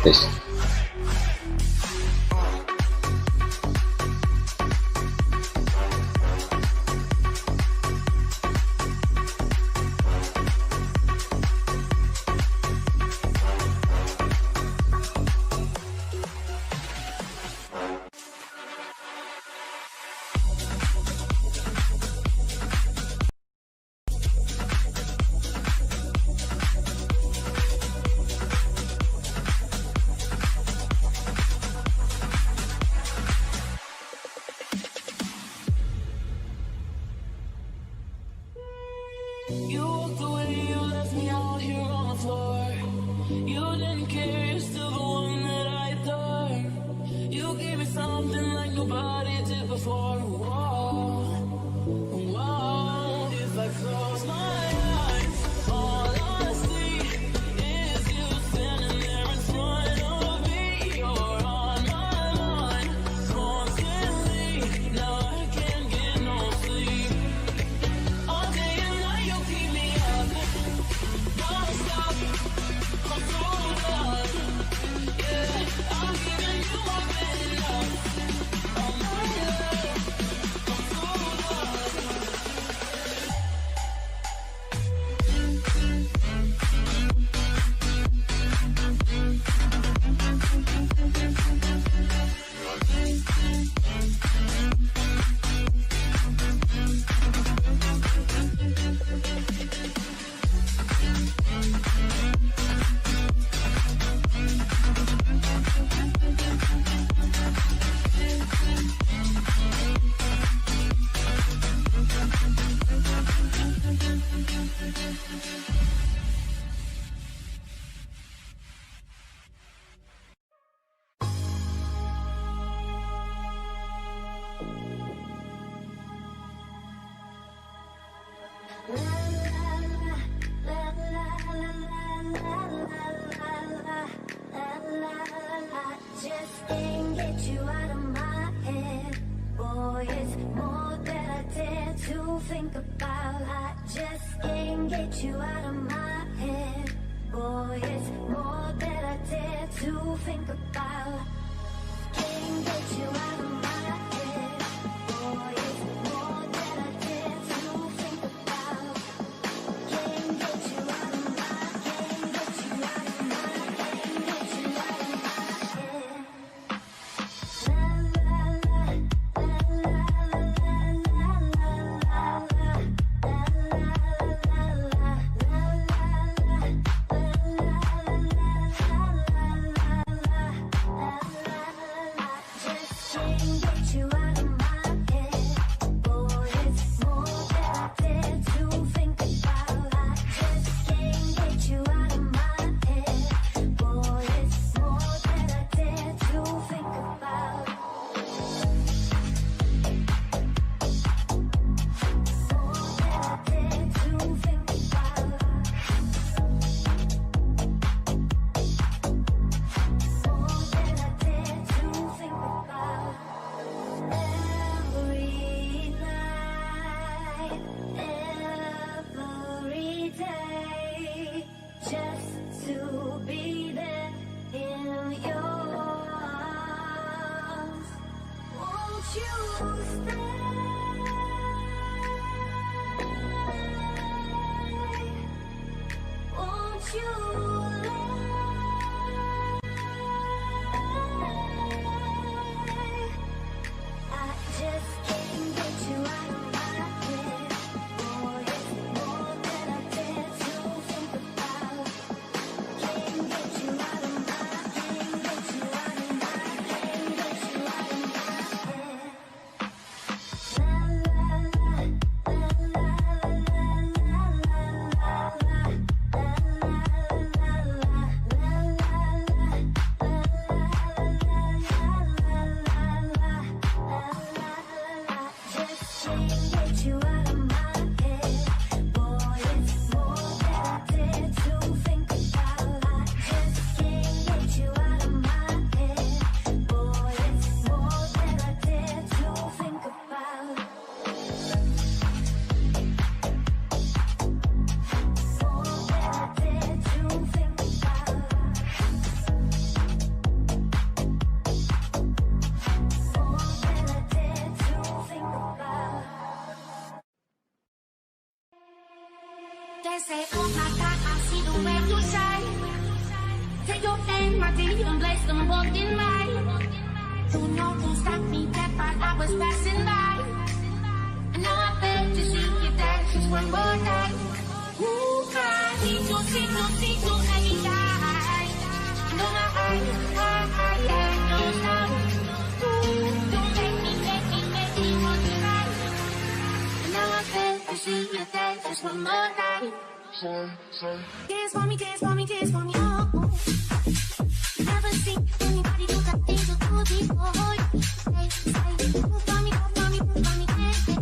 This. You walked away, you left me out here on the floor. You didn't care, you're still the one that I adore. You gave me something like nobody did before. Whoa, whoa. If I close my eyes, all I see is you standing there in front of me. You're on my mind constantly. Now I can't get no sleep. All day and night you keep me up. Don't stop, I'm so done. Yeah, I'm giving you more than enough. All my love, I'm so done. Just can't get you out of my head. Boy, it's more than I dare to think about. I just can't get you out of my head. Boy, it's more than I dare to think about. Can't get you out of my head. Boy, it's more than I dare to think about. can't get you out of my head. Boy, it's more than I dare to think about. I just can't get you out of my head. Boy, it's more than I dare to think about. More than I dare to think about. More than I dare to think about. They say, oh my God, I see the way you shine. Take your hand, my dear, and place them both in mine. You know who stopped me dead while I was passing by. And now I beg to see you dance just one more time. Ooh, I need to see you anytime. No, I no stop. Ooh, don't make me want to ride. And now I beg to see you dance just one more time. Dance for me, dance for me, dance for me, oh. Never seen anybody do that thing so good before. Hey, say, move for me, move for me, move for me, hey, hey.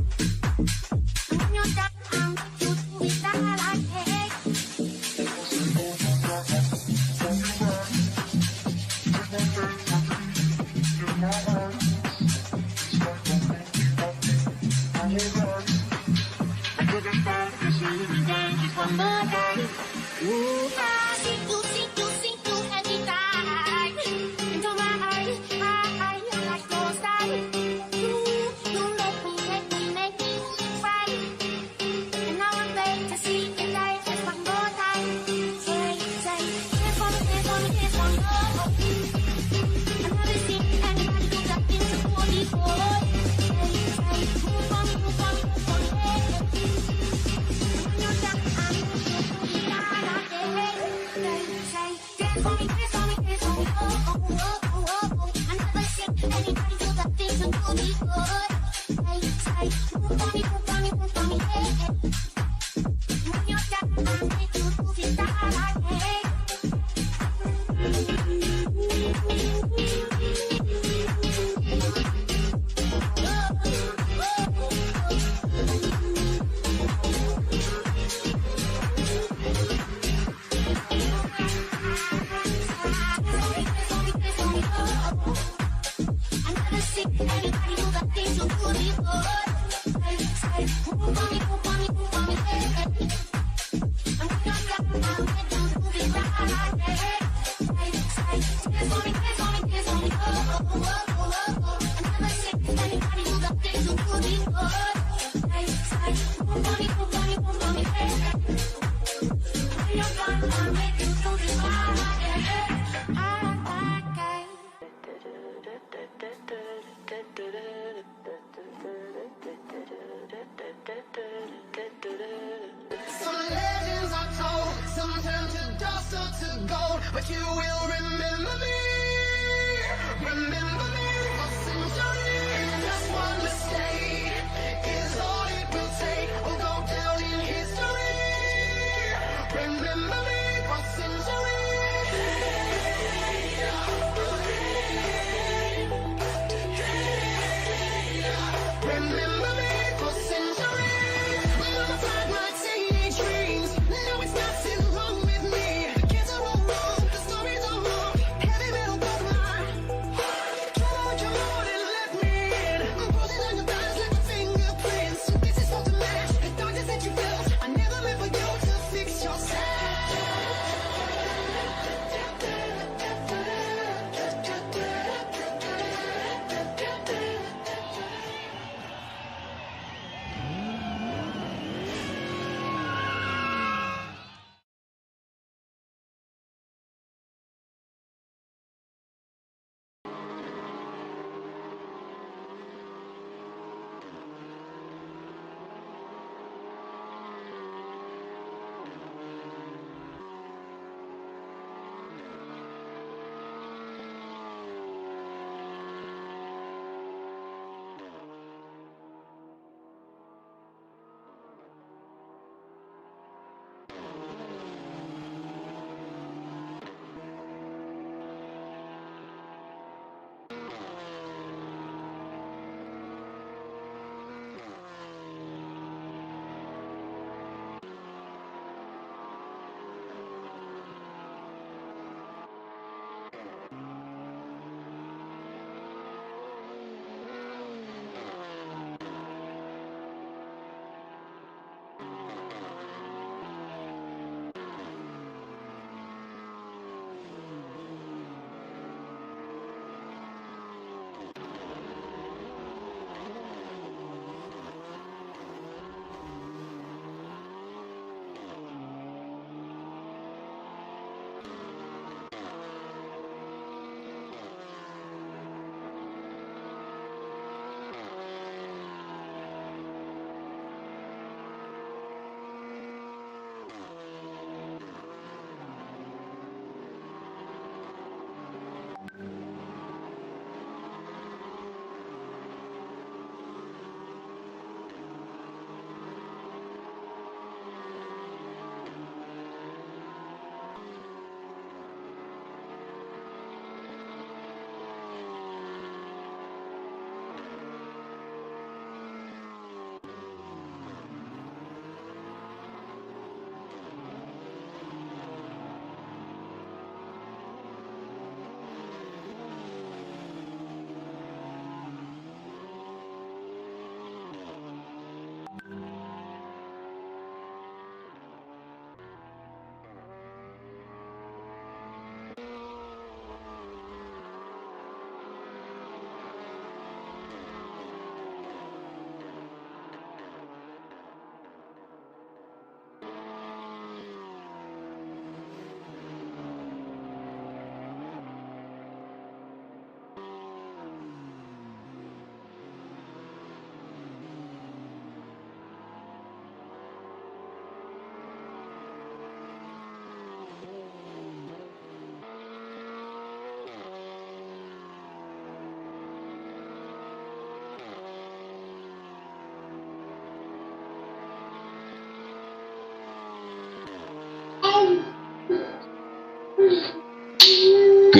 And when you're down, I'm you do it like hey. One more time. Ooh, I see you anytime. Into my eyes, I like your style. You make me cry. And now I'm ready to see you dance just one more time. Say, dance for me, dance for me, dance for me, oh. I've never seen anybody do that thing so cool before. Say, move for me, move for me, move for me, hey, hey. When you're down, I'm dance for me, dance for me, dance for me, oh, oh, oh, oh, oh. I never seen anybody do that thing so cool before. Say, move for me, move for me, move for me, hey, hey. When you're down, I make you move it down like hey. I never seen anybody do that thing so cool before. Say, move for me, move for me, move for me, hey, hey. And when you're down, I'll make you move it down like hey. Say, dance for me, dance for me, dance for me, oh, oh, oh, oh, oh, oh. I never seen anybody do that thing so cool before. Say, move for me, move for me, move for me, hey, hey. When you're down, I'll make you move it down like hey. Some legends are told, some turn to dust or to gold, but you will remember me for centuries. Just one mistake is all it will take. We'll go down in history. Remember me for centuries. Remember me for centuries. Mama fried my teenage dreams. Now it's not too long with me. The kids are all wrong, the stories are wrong. Heaven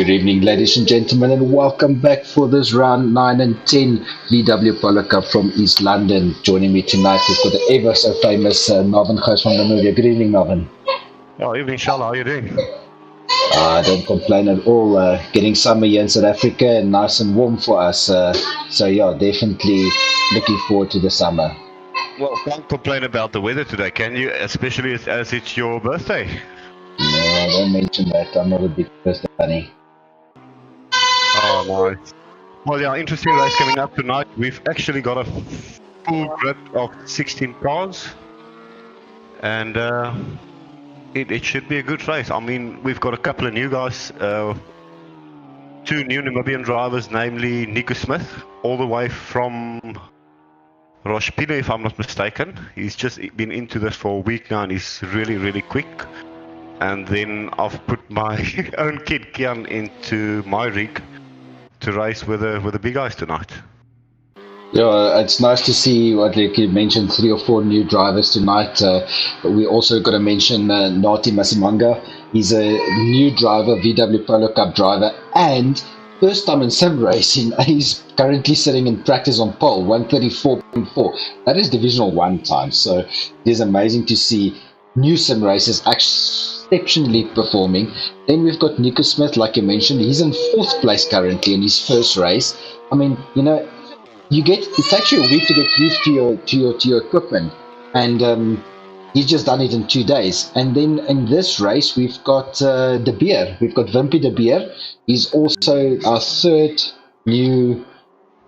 Good evening, ladies and gentlemen, and welcome back for this round 9 and 10 VW Polo Cup from East London. Joining me tonight is got the ever so famous Melvin Gous from Namibia. Good evening, Melvin. Oh, evening, Charles. How are you doing? Don't complain at all. Getting summer here in South Africa and nice and warm for us. So yeah, definitely looking forward to the summer. Well, can't complain about the weather today, can you? Especially as it's your birthday. No, don't mention that. I'm not a big birthday bunny. Oh, nice. Well, yeah, interesting race coming up tonight. We've actually got a full grid of 16 cars, and it should be a good race. I mean, we've got a couple of new guys, two new Namibian drivers, namely Nico Smith, all the way from Roshpino, if I'm not mistaken. He's just been into this for a week now, and he's really, really quick. And then I've put my own kid Kian into my rig to race with the big guys tonight. Yeah, it's nice to see what you mentioned, 3 or 4 new drivers tonight. We also got to mention Nati Masimanga. He's a new driver, VW Polo Cup driver, and first time in sim racing. He's currently sitting in practice on pole, 134.4. That is Divisional 1 time. So it is amazing to see new sim racers exceptionally performing. Then we've got Nico Smith, like you mentioned. He's in 4th place currently in his first race. I mean, you know, it takes you a week to get used to your equipment, and he's just done it in 2 days. And then in this race we've got De Beer. We've got Wimpy De Beer. He's also our 3rd new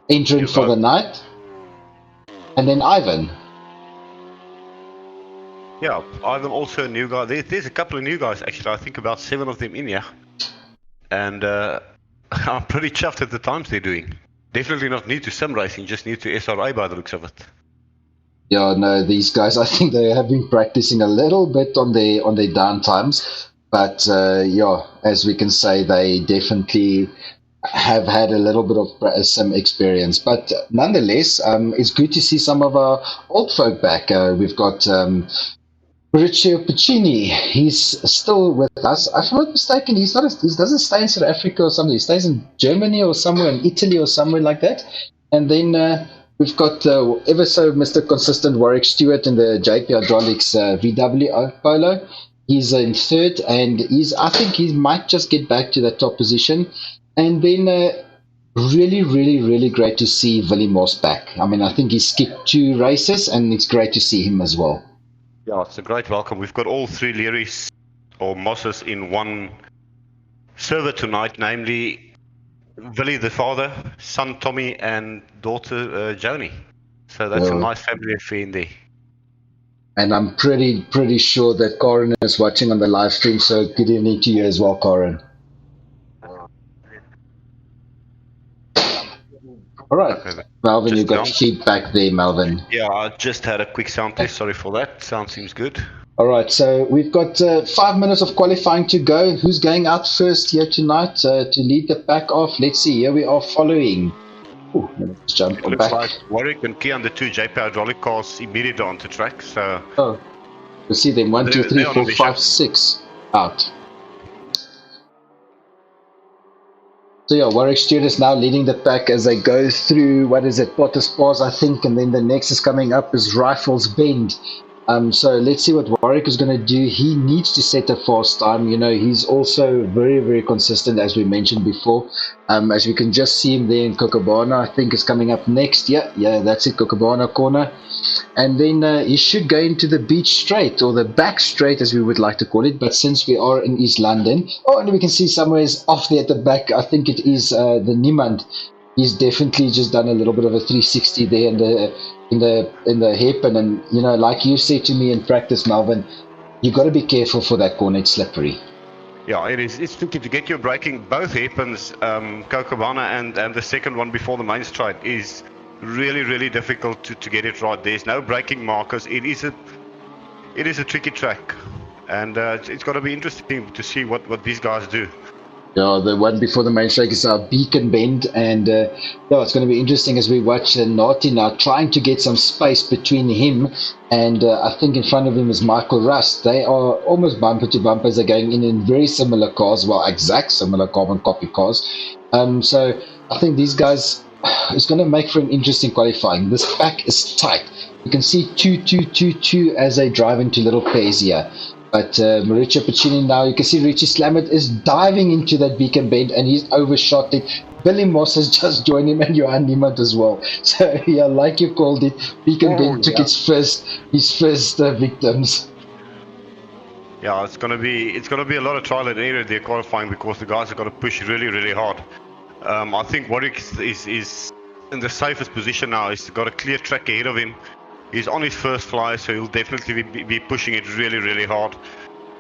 entrant for the night. And then Ivan. Yeah, Ivan also a new guy. There's a couple of new guys actually. I think about 7 of them in here, and I'm pretty chuffed at the times they're doing. Definitely not new to sim racing, just new to SRA by the looks of it. Yeah, no, these guys, I think they have been practicing a little bit on their down times, but yeah, as we can say, they definitely have had a little bit of some experience. But nonetheless, it's good to see some of our old folk back. We've got Maurizio Piccini. He's still with us. If I'm not mistaken, he doesn't stay in South Africa or something. He stays in Germany or somewhere, in Italy or somewhere like that. And then we've got ever so Mr. Consistent Warwick Stewart in the JP Hydraulics VW Polo. He's in 3rd, and I think he might just get back to that top position. And then really, really, really great to see Willie Moss back. I mean, I think he skipped 2 races, and it's great to see him as well. Yeah, it's a great welcome. We've got all 3 Learys or Mosses in one server tonight, namely Willie the father, son Tommy, and daughter Joni. So that's a nice family affair in there. And I'm pretty sure that Corin is watching on the live stream, so good evening to you as well, Corin. All right, okay, Melvin, you got feedback there, Melvin. Yeah, I just had a quick sound test. Sorry for that. Sound seems good. All right, so we've got 5 minutes of qualifying to go. Who's going out first here tonight to lead the pack off? Let's see. Here we are following. Ooh, let's jump it looks back. Like Warwick and Kian, the 2 JP hydraulic cars, immediately onto track. So. Oh, you see them 1, 2, 3, 4, 5, 6 out. So yeah, Warwick Stewart is now leading the pack as they go through, what is it, Potter's Pass, I think, and then the next is coming up is Rifles Bend. So let's see what Warwick is going to do. He needs to set a fast time. You know, he's also very, very consistent, as we mentioned before. As we can just see him there in Kookaburra, I think is coming up next. Yeah, that's it, Kookaburra corner. And then he should go into the beach straight, or the back straight, as we would like to call it. But since we are in East London, and we can see somewhere off there at the back, I think it is the Niemand. He's definitely just done a little bit of a 360 there in the hairpin. And you know, like you said to me in practice, Melvin, you got to be careful for that corner. It's slippery. Yeah, it is. It's tricky to get your braking. Both hairpins, Kookaburra and the second one before the main stride, is really, really difficult to get it right. There's no braking markers. It is a tricky track, and it's got to be interesting to see what these guys do. Yeah, the one before the main strike is our Beacon Bend, and yeah, it's going to be interesting as we watch Naughty now trying to get some space between him and I think in front of him is Michael Rust. They are almost bumper to bumper as they're going in very similar cars, well, exact similar carbon copy cars. So I think these guys it's going to make for an interesting qualifying. This pack is tight. You can see 2-2-2-2 as they drive into little pairs here. But Mauricio Piccini now, you can see Richie Slamet is diving into that Beacon Bend and he's overshot it. Billy Moss has just joined him and Johan Niemand as well. So yeah, like you called it, Beacon Bend took his first victims. Yeah, it's gonna be a lot of trial and error there qualifying because the guys have got to push really hard. I think Warwick is in the safest position now. He's got a clear track ahead of him. He's on his first fly, so he'll definitely be pushing it really hard.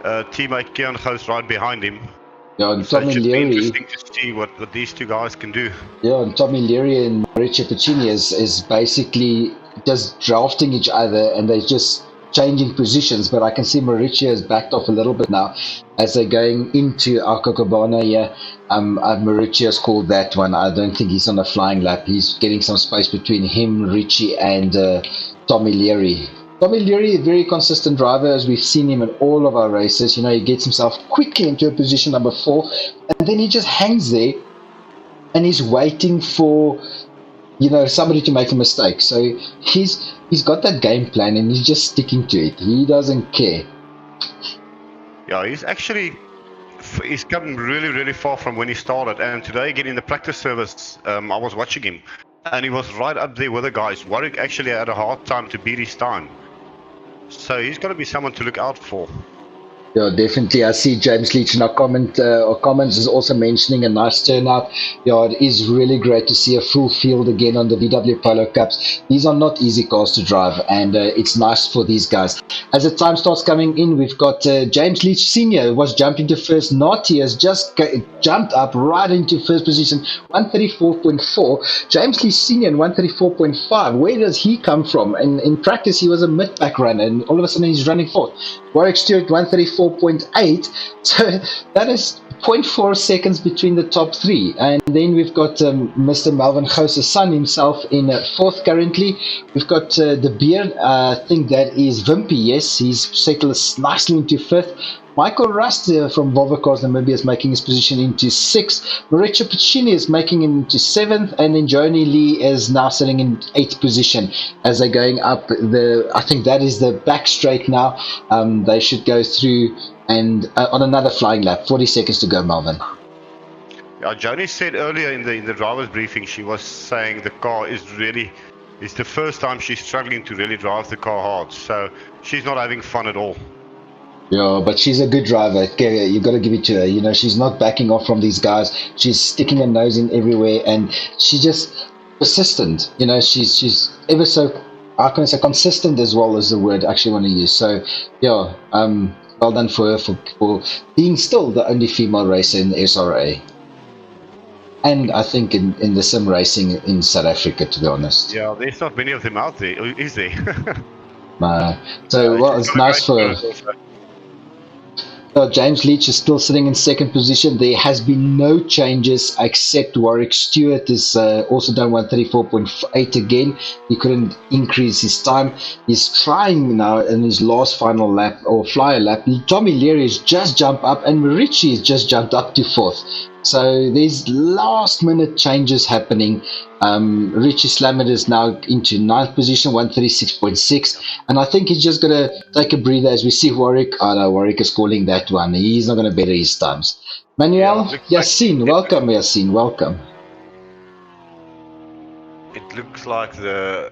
Teammate Kian goes right behind him. Yeah, and So Tommy it should be Leary. interesting to see what these two guys can do. Yeah, and Tommy Leary and Mauricio Piccini is basically just drafting each other and they're just changing positions. But I can see Mauricio has backed off a little bit now as they're going into Alcocabana here. Mauricio's called that one. I don't think he's on a flying lap. He's getting some space between him, Richie, and Tommy Leary. Tommy Leary, a very consistent driver, as we've seen him in all of our races. You know, he gets himself quickly into a position number 4, and then he just hangs there, and he's waiting for, you know, somebody to make a mistake. So he's got that game plan, and he's just sticking to it. He doesn't care. Yeah, he's come really far from when he started. And today, again in the practice service, I was watching him, and he was right up there with the guys. Warwick actually had a hard time to beat his time. So he's got to be someone to look out for. Yeah, definitely. I see James Leach in our comments is also mentioning a nice turnout. Yeah, it is really great to see a full field again on the VW Polo Cups. These are not easy cars to drive, and it's nice for these guys. As the time starts coming in, we've got James Leach Sr. was jumping to first. Naughty has just jumped up right into first position, 134.4. James Leach Sr. in 134.5. Where does he come from? And in practice, he was a mid-pack runner, and all of a sudden he's running fourth. Warwick Stewart 134.8, so that is 0.4 seconds between the top 3. And then we've got Mr. Melvin Gouse's son himself in fourth currently. We've got De Beer, I think that is Wimpy, yes, he's settled nicely into fifth. Michael Rust from Volvo Cars Namibia is making his position into 6th. Mauricio Piccini is making it into 7th, and then Joni Lee is now sitting in 8th position as they're going up. I think that is the back straight now. They should go through and on another flying lap. 40 seconds to go, Melvin. Yeah, Joni said earlier in the driver's briefing, she was saying the car is it's the first time she's struggling to really drive the car hard. So she's not having fun at all. Yeah, but she's a good driver. You got to give it to her. You know, she's not backing off from these guys. She's sticking her nose in everywhere, and she's just persistent. You know, she's ever so, how can I say, consistent as well as the word I actually want to use. So, yeah, well done for her for being still the only female racer in the SRA. And I think in the sim racing in South Africa, to be honest. Yeah, there's not many of them out there, is there? So, well, it's nice for her. James Leach is still sitting in second position. There has been no changes except Warwick Stewart is also done 134.8 again. He couldn't increase his time. He's trying now in his last final lap or flyer lap. Tommy Leary has just jumped up and Richie has just jumped up to 4th. So there's last minute changes happening. Richie Slamet is now into 9th position, 136.6, and I think he's just going to take a breather as we see Warwick. Oh no, Warwick is calling that one. He's not going to better his times. Manuel Yassin, welcome Yassin, welcome. It looks like the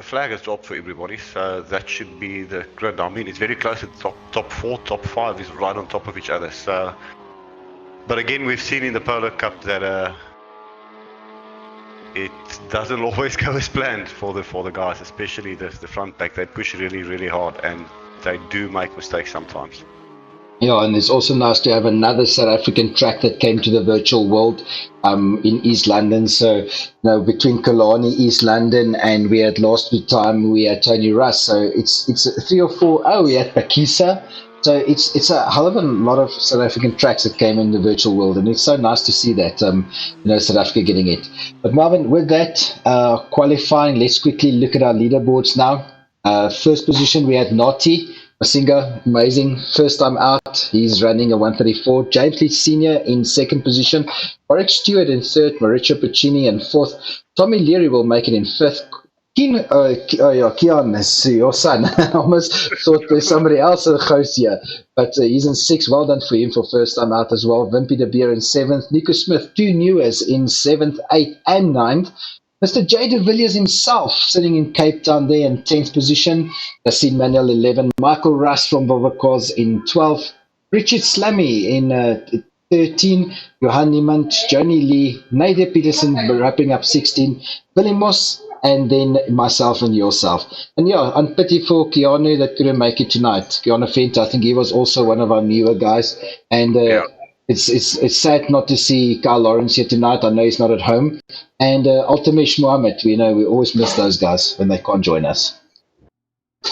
flag has dropped for everybody, so that should be the grid. I mean, it's very close to the top 4, top 5 is right on top of each other. So, but again, we've seen in the Polo Cup that it doesn't always go as planned for the guys, especially the front pack. They push really hard, and they do make mistakes sometimes. Yeah, and it's also nice to have another South African track that came to the virtual world in East London. So, you know, between Kalani, East London, and we had last time we had Tony Russ. So it's 3 or 4. Oh, we had Pakisa. So it's a hell of a lot of South African tracks that came in the virtual world, and it's so nice to see that South Africa getting it. But Marvin, with that qualifying, let's quickly look at our leaderboards now. First position we had Nati Masinga, amazing, first time out. He's running a 134. James Lee Senior in second position. Warwick Stewart in third. Mauricio Puccini in fourth. Tommy Leary will make it in fifth. Keon is your son. I almost thought there's somebody else in the house here, but he's in sixth. Well done for him for first time out as well. Wimpy de Beer in seventh. Nico Smith, two newers in seventh, eighth, and ninth. Mr. J. de Villiers himself sitting in Cape Town there in 10th position. Yassine Manuel 11. Michael Russ from Bovacos in 12th. Richard Slammy in 13. Johan Niemand, Johnny Lee, Nader Peterson wrapping up 16. Billy Moss, and then myself and yourself. And yeah, I'm pity for Keanu that couldn't make it tonight. Keanu Fent, I think he was also one of our newer guys. And it's sad not to see Kyle Lawrence here tonight. I know he's not at home. And Ultimish Mohammed, we always miss those guys when they can't join us.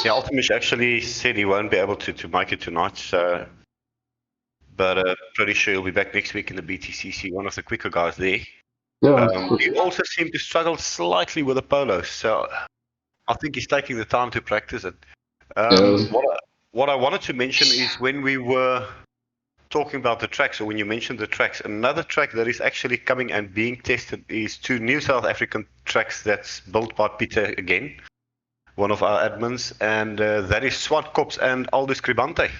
Yeah, Ultimish actually said he won't be able to make it tonight. So, but pretty sure he'll be back next week in the BTCC, one of the quicker guys there. Yeah. He also seemed to struggle slightly with the polo, so I think he's taking the time to practice it. What I wanted to mention is when we were talking about the tracks, or when you mentioned the tracks, another track that is actually coming and being tested is two new South African tracks that's built by Peter again, one of our admins, and that is Swartkops and Aldous Cribante.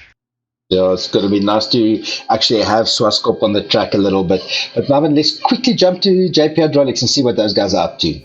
Yeah, it's going to be nice to actually have Swaskop on the track a little bit. But Marvin, let's quickly jump to JP Hydraulics and see what those guys are up to.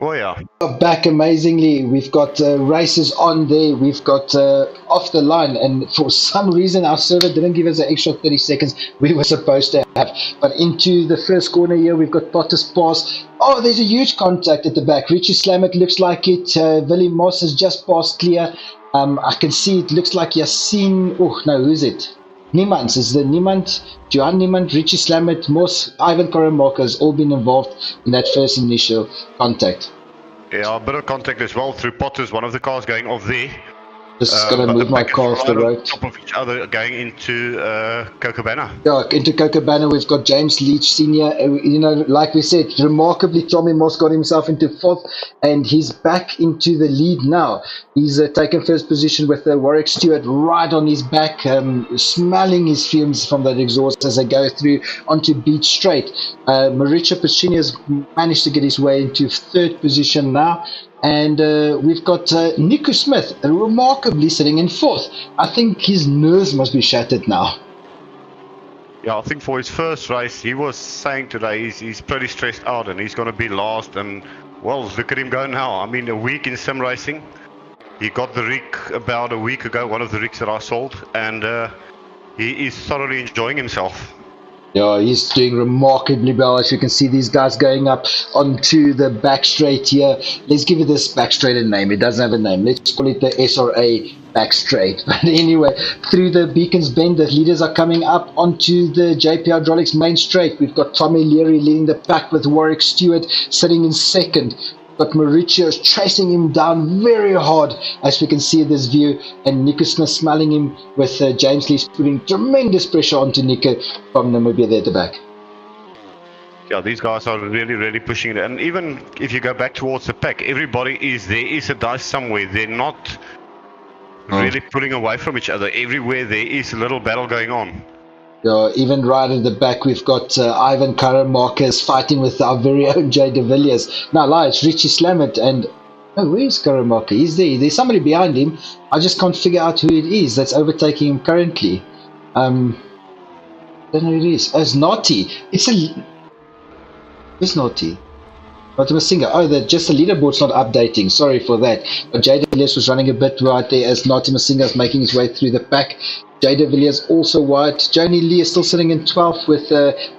Oh yeah. Back amazingly. We've got races on there. We've got off the line, and for some reason our server didn't give us an extra 30 seconds we were supposed to have. But into the first corner here, we've got Potter's pass. Oh, there's a huge contact at the back. Richie Slamet looks like it. Willie Moss has just passed clear. I can see it looks like Yassine. Oh no, who's it? Niemand. Is the Niemand, Johan Niemand, Richie Slamet, Moss, Ivan Karamarka has all been involved in that first initial contact. Yeah, a bit of contact as well through Potters, one of the cars going off there. Just going to move my car off the road. On top of each other going into Cocobana. Yeah, into Cocobana we've got James Leach Senior. Like we said, remarkably Tommy Moss got himself into fourth, and he's back into the lead now. He's taken first position with Warwick Stewart right on his back, smelling his fumes from that exhaust as they go through onto Beach Straight. Mauricio Puccini has managed to get his way into third position now. And we've got Nico Smith remarkably sitting in fourth. I think his nerves must be shattered now. Yeah, I think for his first race, he was saying today he's pretty stressed out and he's going to be last. And, well, look at him go now. I mean, a week in sim racing. He got the rig about a week ago, one of the rigs that I sold. And he is thoroughly enjoying himself. Yeah, he's doing remarkably well. As you can see, these guys going up onto the back straight here. Let's give it this back straight a name. It doesn't have a name. Let's call it the SRA back straight. But anyway, through the Beacons Bend, the leaders are coming up onto the JP Hydraulics main straight. We've got Tommy Leary leading the pack with Warwick Stewart sitting in second. But Mauricio is chasing him down very hard, as we can see in this view, and Nico Smith smelling him with James Lee putting tremendous pressure onto Nico from Namibia there at the back. Yeah, these guys are really, really pushing it. And even if you go back towards the pack, everybody is there is a dice somewhere. They're not really pulling away from each other. Everywhere there is a little battle going on. Even right at the back, we've got Ivan Karamarka fighting with our very own Jay de Villiers. Now, it's Richie Slamet, and where's Karamarka? He's there. There's somebody behind him. I just can't figure out who it is that's overtaking him currently. don't know who it is. Oh, it's Naughty. It's Naughty. Not a singer. Oh, just the leaderboard's not updating. Sorry for that. But Jay de Villiers was running a bit right there as Naughty Masinga is making his way through the pack. Jay de Villiers also wide. Joni Lee is still sitting in 12th with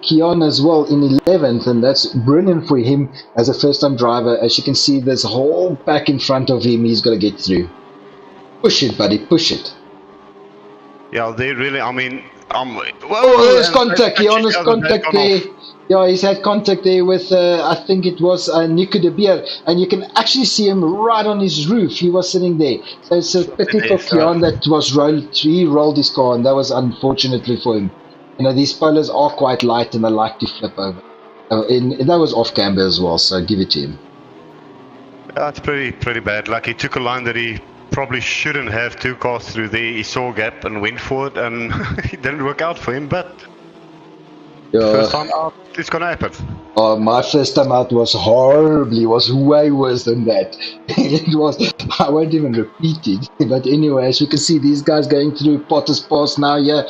Keon as well in 11th, and that's brilliant for him as a first-time driver. As you can see, there's a whole pack in front of him. He's got to get through. Push it, buddy. Push it. Yeah, they really, I mean, there's contact. Keon has contact there. Yeah, he's had contact there with, I think it was Nico de Beer, and you can actually see him right on his roof. He was sitting there. So it's a pity for Keon that he rolled his car, and that was unfortunately for him. You know, these Polos are quite light, and they like to flip over. And that was off camber as well, so give it to him. That's pretty bad. Like, he took a line that he probably shouldn't have 2 cars through there. He saw a gap and went for it, and it didn't work out for him, but first time out, it's gonna happen. My first time out was way worse than that. I won't even repeat it. But anyway, as we can see, these guys going through Potter's Pass now. Yeah,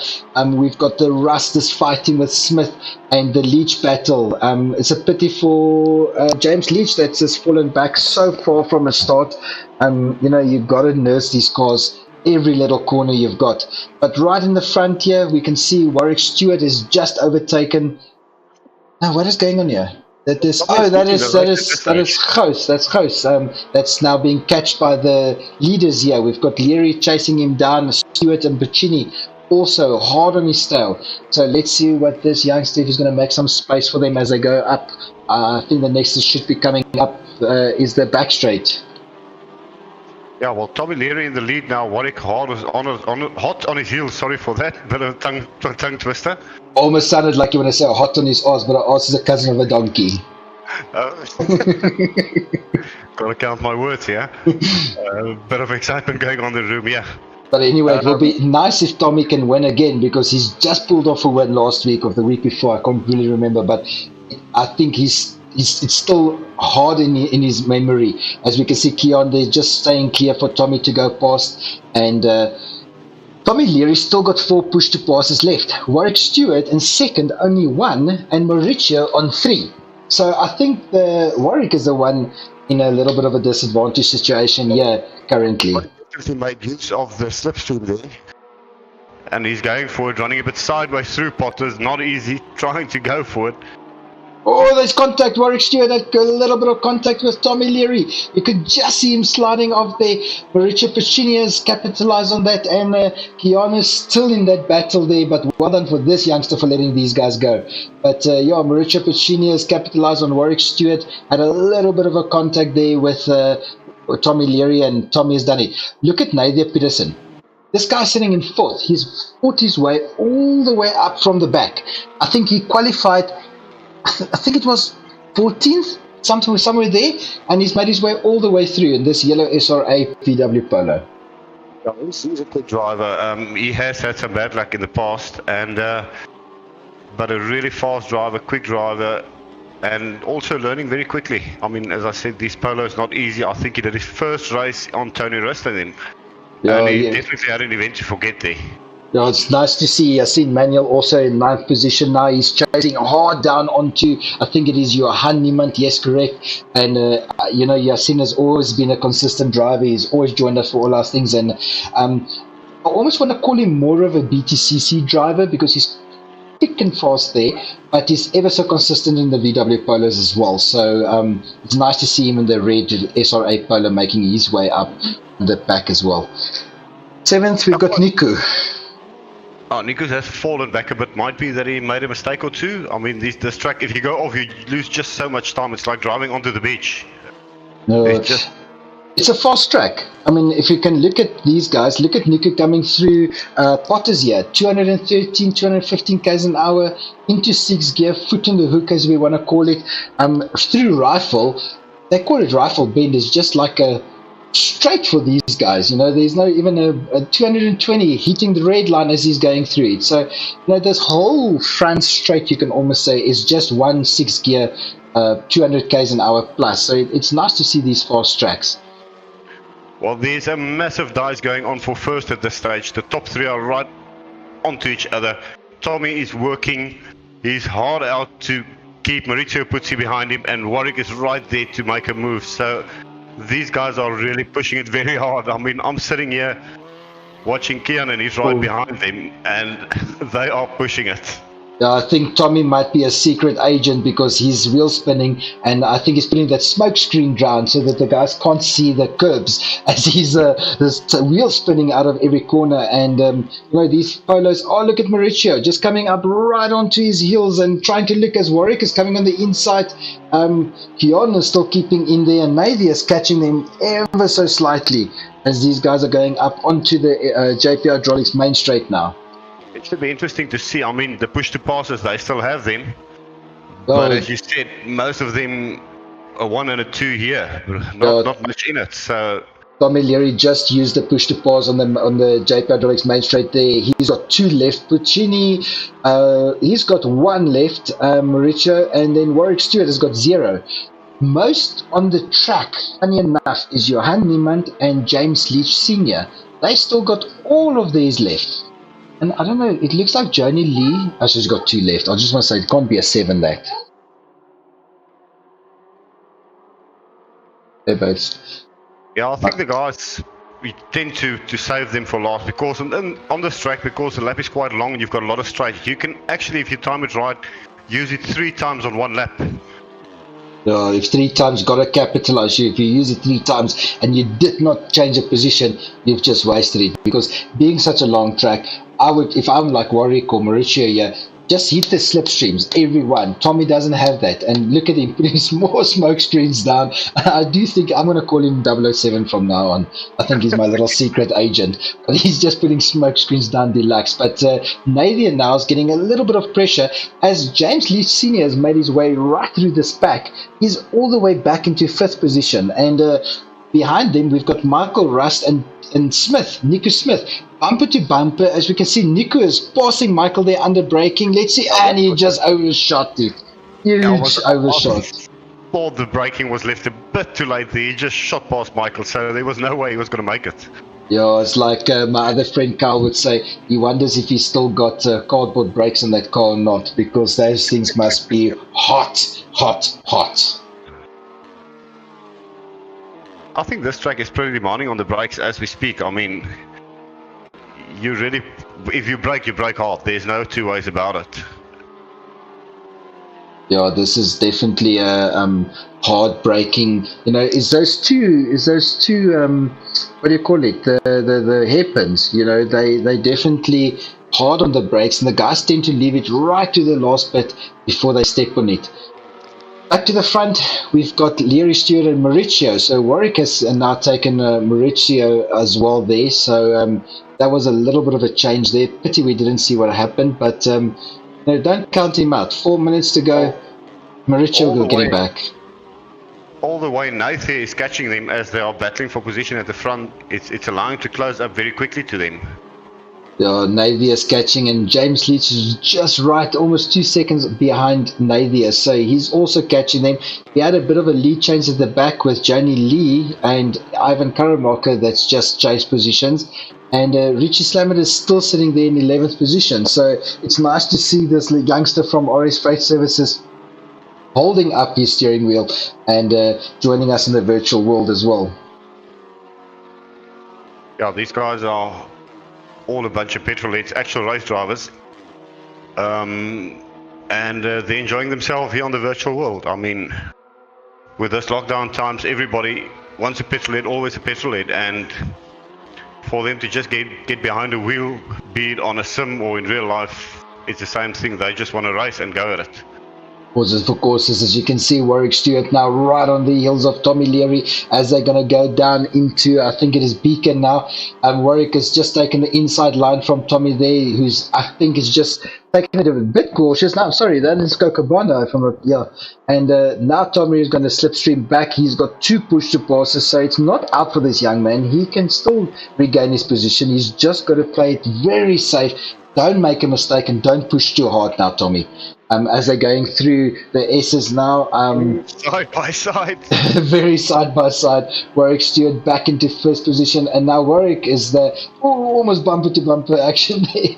we've got the Rusters fighting with Smith and the Leach battle. It's a pity for James Leach that's just fallen back so far from a start. You know, you've got to nurse these cars every little corner you've got. But right in the front here, we can see Warwick Stewart is just overtaken. Now, what is going on here? That is Ghost. That's Ghost. That's now being catched by the leaders here. We've got Leary chasing him down, Stewart and Puccini also hard on his tail. So let's see what this youngster is going to make some space for them as they go up. I think the next that should be coming up is the back straight. Yeah, well, Tommy Leary in the lead now. Warwick hot on his heels. Sorry for that. Bit of a tongue twister. Almost sounded like you want to say hot on his ass, but an ass is a cousin of a donkey. Gotta count my words here. Bit of excitement going on in the room, yeah. But anyway, it will be nice if Tommy can win again, because he's just pulled off a win last week or the week before. I can't really remember, but I think it's still hard in his memory. As we can see, Keon there just staying clear for Tommy to go past, and Tommy Leary still got 4 push to passes left. Warwick Stewart in second, only 1, and Mauricio on 3. So I think the Warwick is the one in a little bit of a disadvantage situation here currently. He made use of the slipstream there, and he's going for it, running a bit sideways through Potters. Not easy trying to go for it. Oh, there's contact. Warwick Stewart had a little bit of contact with Tommy Leary. You could just see him sliding off there. Mauricio Puccini has capitalized on that, and Keanu is still in that battle there, but well done for this youngster for letting these guys go. But Mauricio Puccini has capitalized on Warwick Stewart, had a little bit of a contact there with Tommy Leary, and Tommy has done it. Look at Nadia Peterson. This guy's sitting in 4th. He's fought his way all the way up from the back. I think he qualified, I think it was 14th, somewhere there, and he's made his way all the way through in this yellow SRA VW Polo. Yeah, he's a good driver. He has had some bad luck in the past, and but a really fast driver, quick driver, and also learning very quickly. I mean, as I said, this Polo is not easy. I think he did his first race on Tony Ruster then, and he definitely had an event to forget there. Yeah, it's nice to see. I've seen Manuel also in 9th position now. He's chasing hard down onto, I think it is Johan Niemand, yes, correct. And, Yasin has always been a consistent driver. He's always joined us for all our things. And I almost want to call him more of a BTCC driver, because he's thick and fast there, but he's ever so consistent in the VW Polos as well. So it's nice to see him in the red SRA Polo making his way up the back as well. 7th, we've got Niku. Oh, Niku has fallen back a bit. Might be that he made a mistake or two. I mean, this track, if you go off, you lose just so much time. It's like driving onto the beach. No, it's a fast track. I mean, if you can look at these guys, look at Niku coming through Potters here, 213, 215 k's an hour into 6th gear, foot in the hook as we want to call it, through Rifle. They call it Rifle Bend. It's just like a straight for these guys. There's no even a 220 hitting the red line as he's going through it. So this whole front straight, you can almost say, is just one 6th gear 200 k's an hour plus. So it's nice to see these fast tracks. Well, there's a massive dice going on for first at this stage. The top 3 are right onto each other. Tommy is working his heart out to keep Maurizio Puzzi behind him, and Warwick is right there to make a move. So these guys are really pushing it very hard. I mean, I'm sitting here watching Kian, and he's right behind them, and they are pushing it. Yeah, I think Tommy might be a secret agent because he's wheel spinning, and I think he's putting that smoke screen down so that the guys can't see the curbs as he's wheel spinning out of every corner. And these polos. Oh, look at Maurizio just coming up right onto his heels and trying to look as Warwick is coming on the inside. Kion is still keeping in there, and Navy is catching them ever so slightly as these guys are going up onto the JP Hydraulics main straight now. It should be interesting to see. I mean, the push to passes, they still have them. But as you said, most of them are 1 and a 2 here. Not much in it. So Tommy Leary just used the push to pass on the JP Hydraulics main straight there. He's got 2 left. Puccini, he's got 1 left. Maurizio, and then Warwick Stewart has got 0. Most on the track, funny enough, is Johan Niemand and James Leach Sr. They still got all of theirs left. And I don't know, it looks like Joni Lee. She's got 2 left. I just want to say it can't be a 7 that. They're both. Yeah, I think the guys, we tend to save them for last because on this track, because the lap is quite long and you've got a lot of straight, you can actually, if you time it right, use it 3 times on 1 lap. If 3 times got to capitalize you. If you use it 3 times and you did not change a position, you've just wasted it. Because being such a long track, I would, if I'm like Warwick or Maurizio here, just hit the slipstreams, everyone. Tommy doesn't have that. And look at him putting more smoke screens down. I do think I'm going to call him 007 from now on. I think he's my little secret agent. But he's just putting smoke screens down deluxe. But Navian now is getting a little bit of pressure as James Leach Sr. has made his way right through this pack. He's all the way back into 5th position. And behind them, we've got Michael Rust and Smith, Nico Smith, bumper to bumper. As we can see, Nico is passing Michael there under braking. Let's see, and he just overshot it. Huge overshot. Thought the braking was left a bit too late there. He just shot past Michael, so there was no way he was going to make it. Yeah, it's like my other friend Carl would say, he wonders if he's still got cardboard brakes in that car or not, because those things must be hot, hot, hot. I think this track is pretty demanding on the brakes as we speak. I mean, you really, if you brake hard. There's no 2 ways about it. Yeah, this is definitely a hard braking. Is those two what do you call it? The hairpins. They definitely hard on the brakes, and the guys tend to leave it right to the last bit before they step on it. Back to the front, we've got Leary, Stewart and Maurizio. So Warwick has now taken Maurizio as well there. So that was a little bit of a change there. Pity we didn't see what happened. But don't count him out. 4 minutes to go. Maurizio will get him back. All the way, Nathie is catching them as they are battling for position at the front. It's allowing to close up very quickly to them. Navia is catching, and James Leach is just right, almost 2 seconds behind Navia, so he's also catching them. He had a bit of a lead change at the back with Johnny Lee and Ivan Karamarka that's just changed positions, and Richie Slamet is still sitting there in 11th position. So it's nice to see this youngster from RS Freight Services holding up his steering wheel and joining us in the virtual world as well. Yeah, these guys are all a bunch of petrol heads, actual race drivers, and they're enjoying themselves here on the virtual world. I mean, with this lockdown times, everybody wants a petrol head, always a petrol head, and for them to just get behind a wheel, be it on a sim or in real life, it's the same thing. They just want to race and go at it. Horses for courses, as you can see, Warwick Stewart now right on the heels of Tommy Leary as they're going to go down into, I think it is Beacon now. Warwick has just taken the inside line from Tommy there, who's, I think, is just taking it a bit cautious. No, I'm sorry, that is Cocobana. And now Tommy is going to slipstream back. He's got 2 push to passes, so it's not out for this young man. He can still regain his position. He's just got to play it very safe. don't make a mistake and don't push too hard now, Tommy. As they're going through the S's now, Side by side. very side by side. Warwick Stewart back into first position, and now Warwick is almost bumper to bumper action there.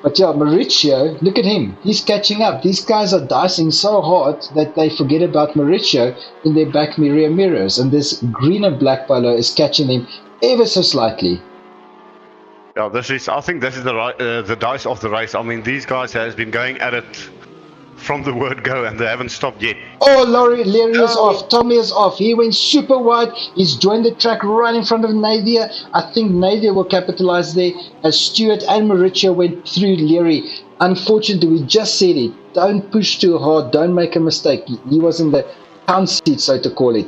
But yeah, Mauricio, look at him. He's catching up. These guys are dicing so hard that they forget about Mauricio in their back mirrors, and this green and black polo is catching him ever so slightly. Yeah, I think this is the dice of the race. I mean, these guys has been going at it from the word go, and they haven't stopped yet. Oh, Leary is off. Tommy is off. He went super wide. He's joined the track right in front of Nadia. I think Nadia will capitalize there as Stewart and Mauricio went through Leary. Unfortunately, we just said it. Don't push too hard. Don't make a mistake. He was in the pound seat, so to call it.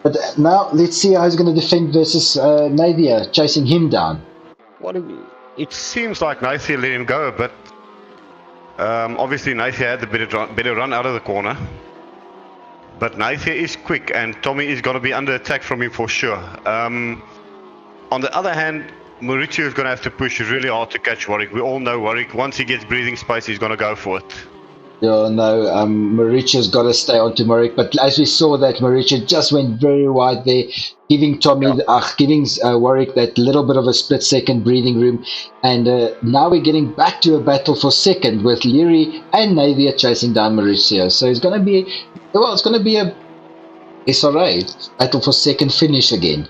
But now let's see how he's going to defend versus Nadia, chasing him down. It seems like Nathia let him go, but obviously Nathia had the better run out of the corner. But Nathia is quick, and Tommy is going to be under attack from him for sure. On the other hand, Mauricio is going to have to push really hard to catch Warwick. We all know Warwick, once he gets breathing space, he's going to go for it. Yeah, no, Mauricio's got to stay on to Warwick, but as we saw that Mauricio just went very wide there, giving Warwick that little bit of a split second breathing room, and now we're getting back to a battle for second with Leary and Nadia chasing down Mauricio. So it's going to be a SRA battle for second finish again.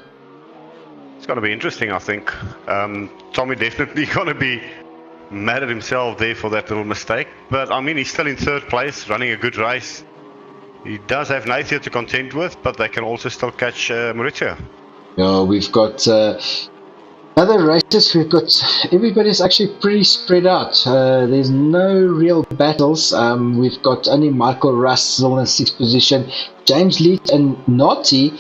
It's going to be interesting, I think. Tommy definitely going to be mad at himself there for that little mistake, but I mean, he's still in third place, running a good race. He does have Nathia to contend with, but they can also still catch Mauricio. Yeah, we've got other races. We've got everybody's actually pretty spread out. There's no real battles. We've got only Michael Russell in 6th position. James Leach and Naughty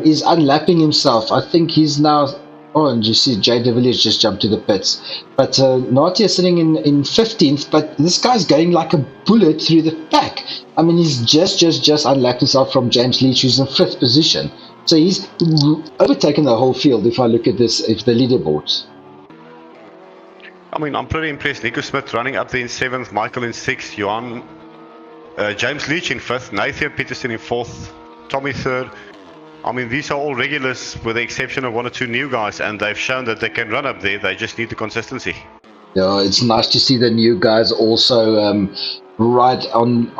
is unlapping himself. I think he's now. Oh, and you see Jay De Villiers just jumped to the pits. But Naughty is sitting in 15th, but this guy's going like a bullet through the pack. I mean, he's just unlapped himself from James Leach, who's in 5th position. So he's overtaken the whole field if I look at the leaderboard. I mean, I'm pretty impressed. Nico Smith running up there in 7th, Michael in 6th, Johan, James Leach in 5th, Nathan Peterson in 4th, Tommy 3rd. I mean, these are all regulars with the exception of 1 or 2 new guys, and they've shown that they can run up there. They just need the consistency. Yeah, it's nice to see the new guys also right on,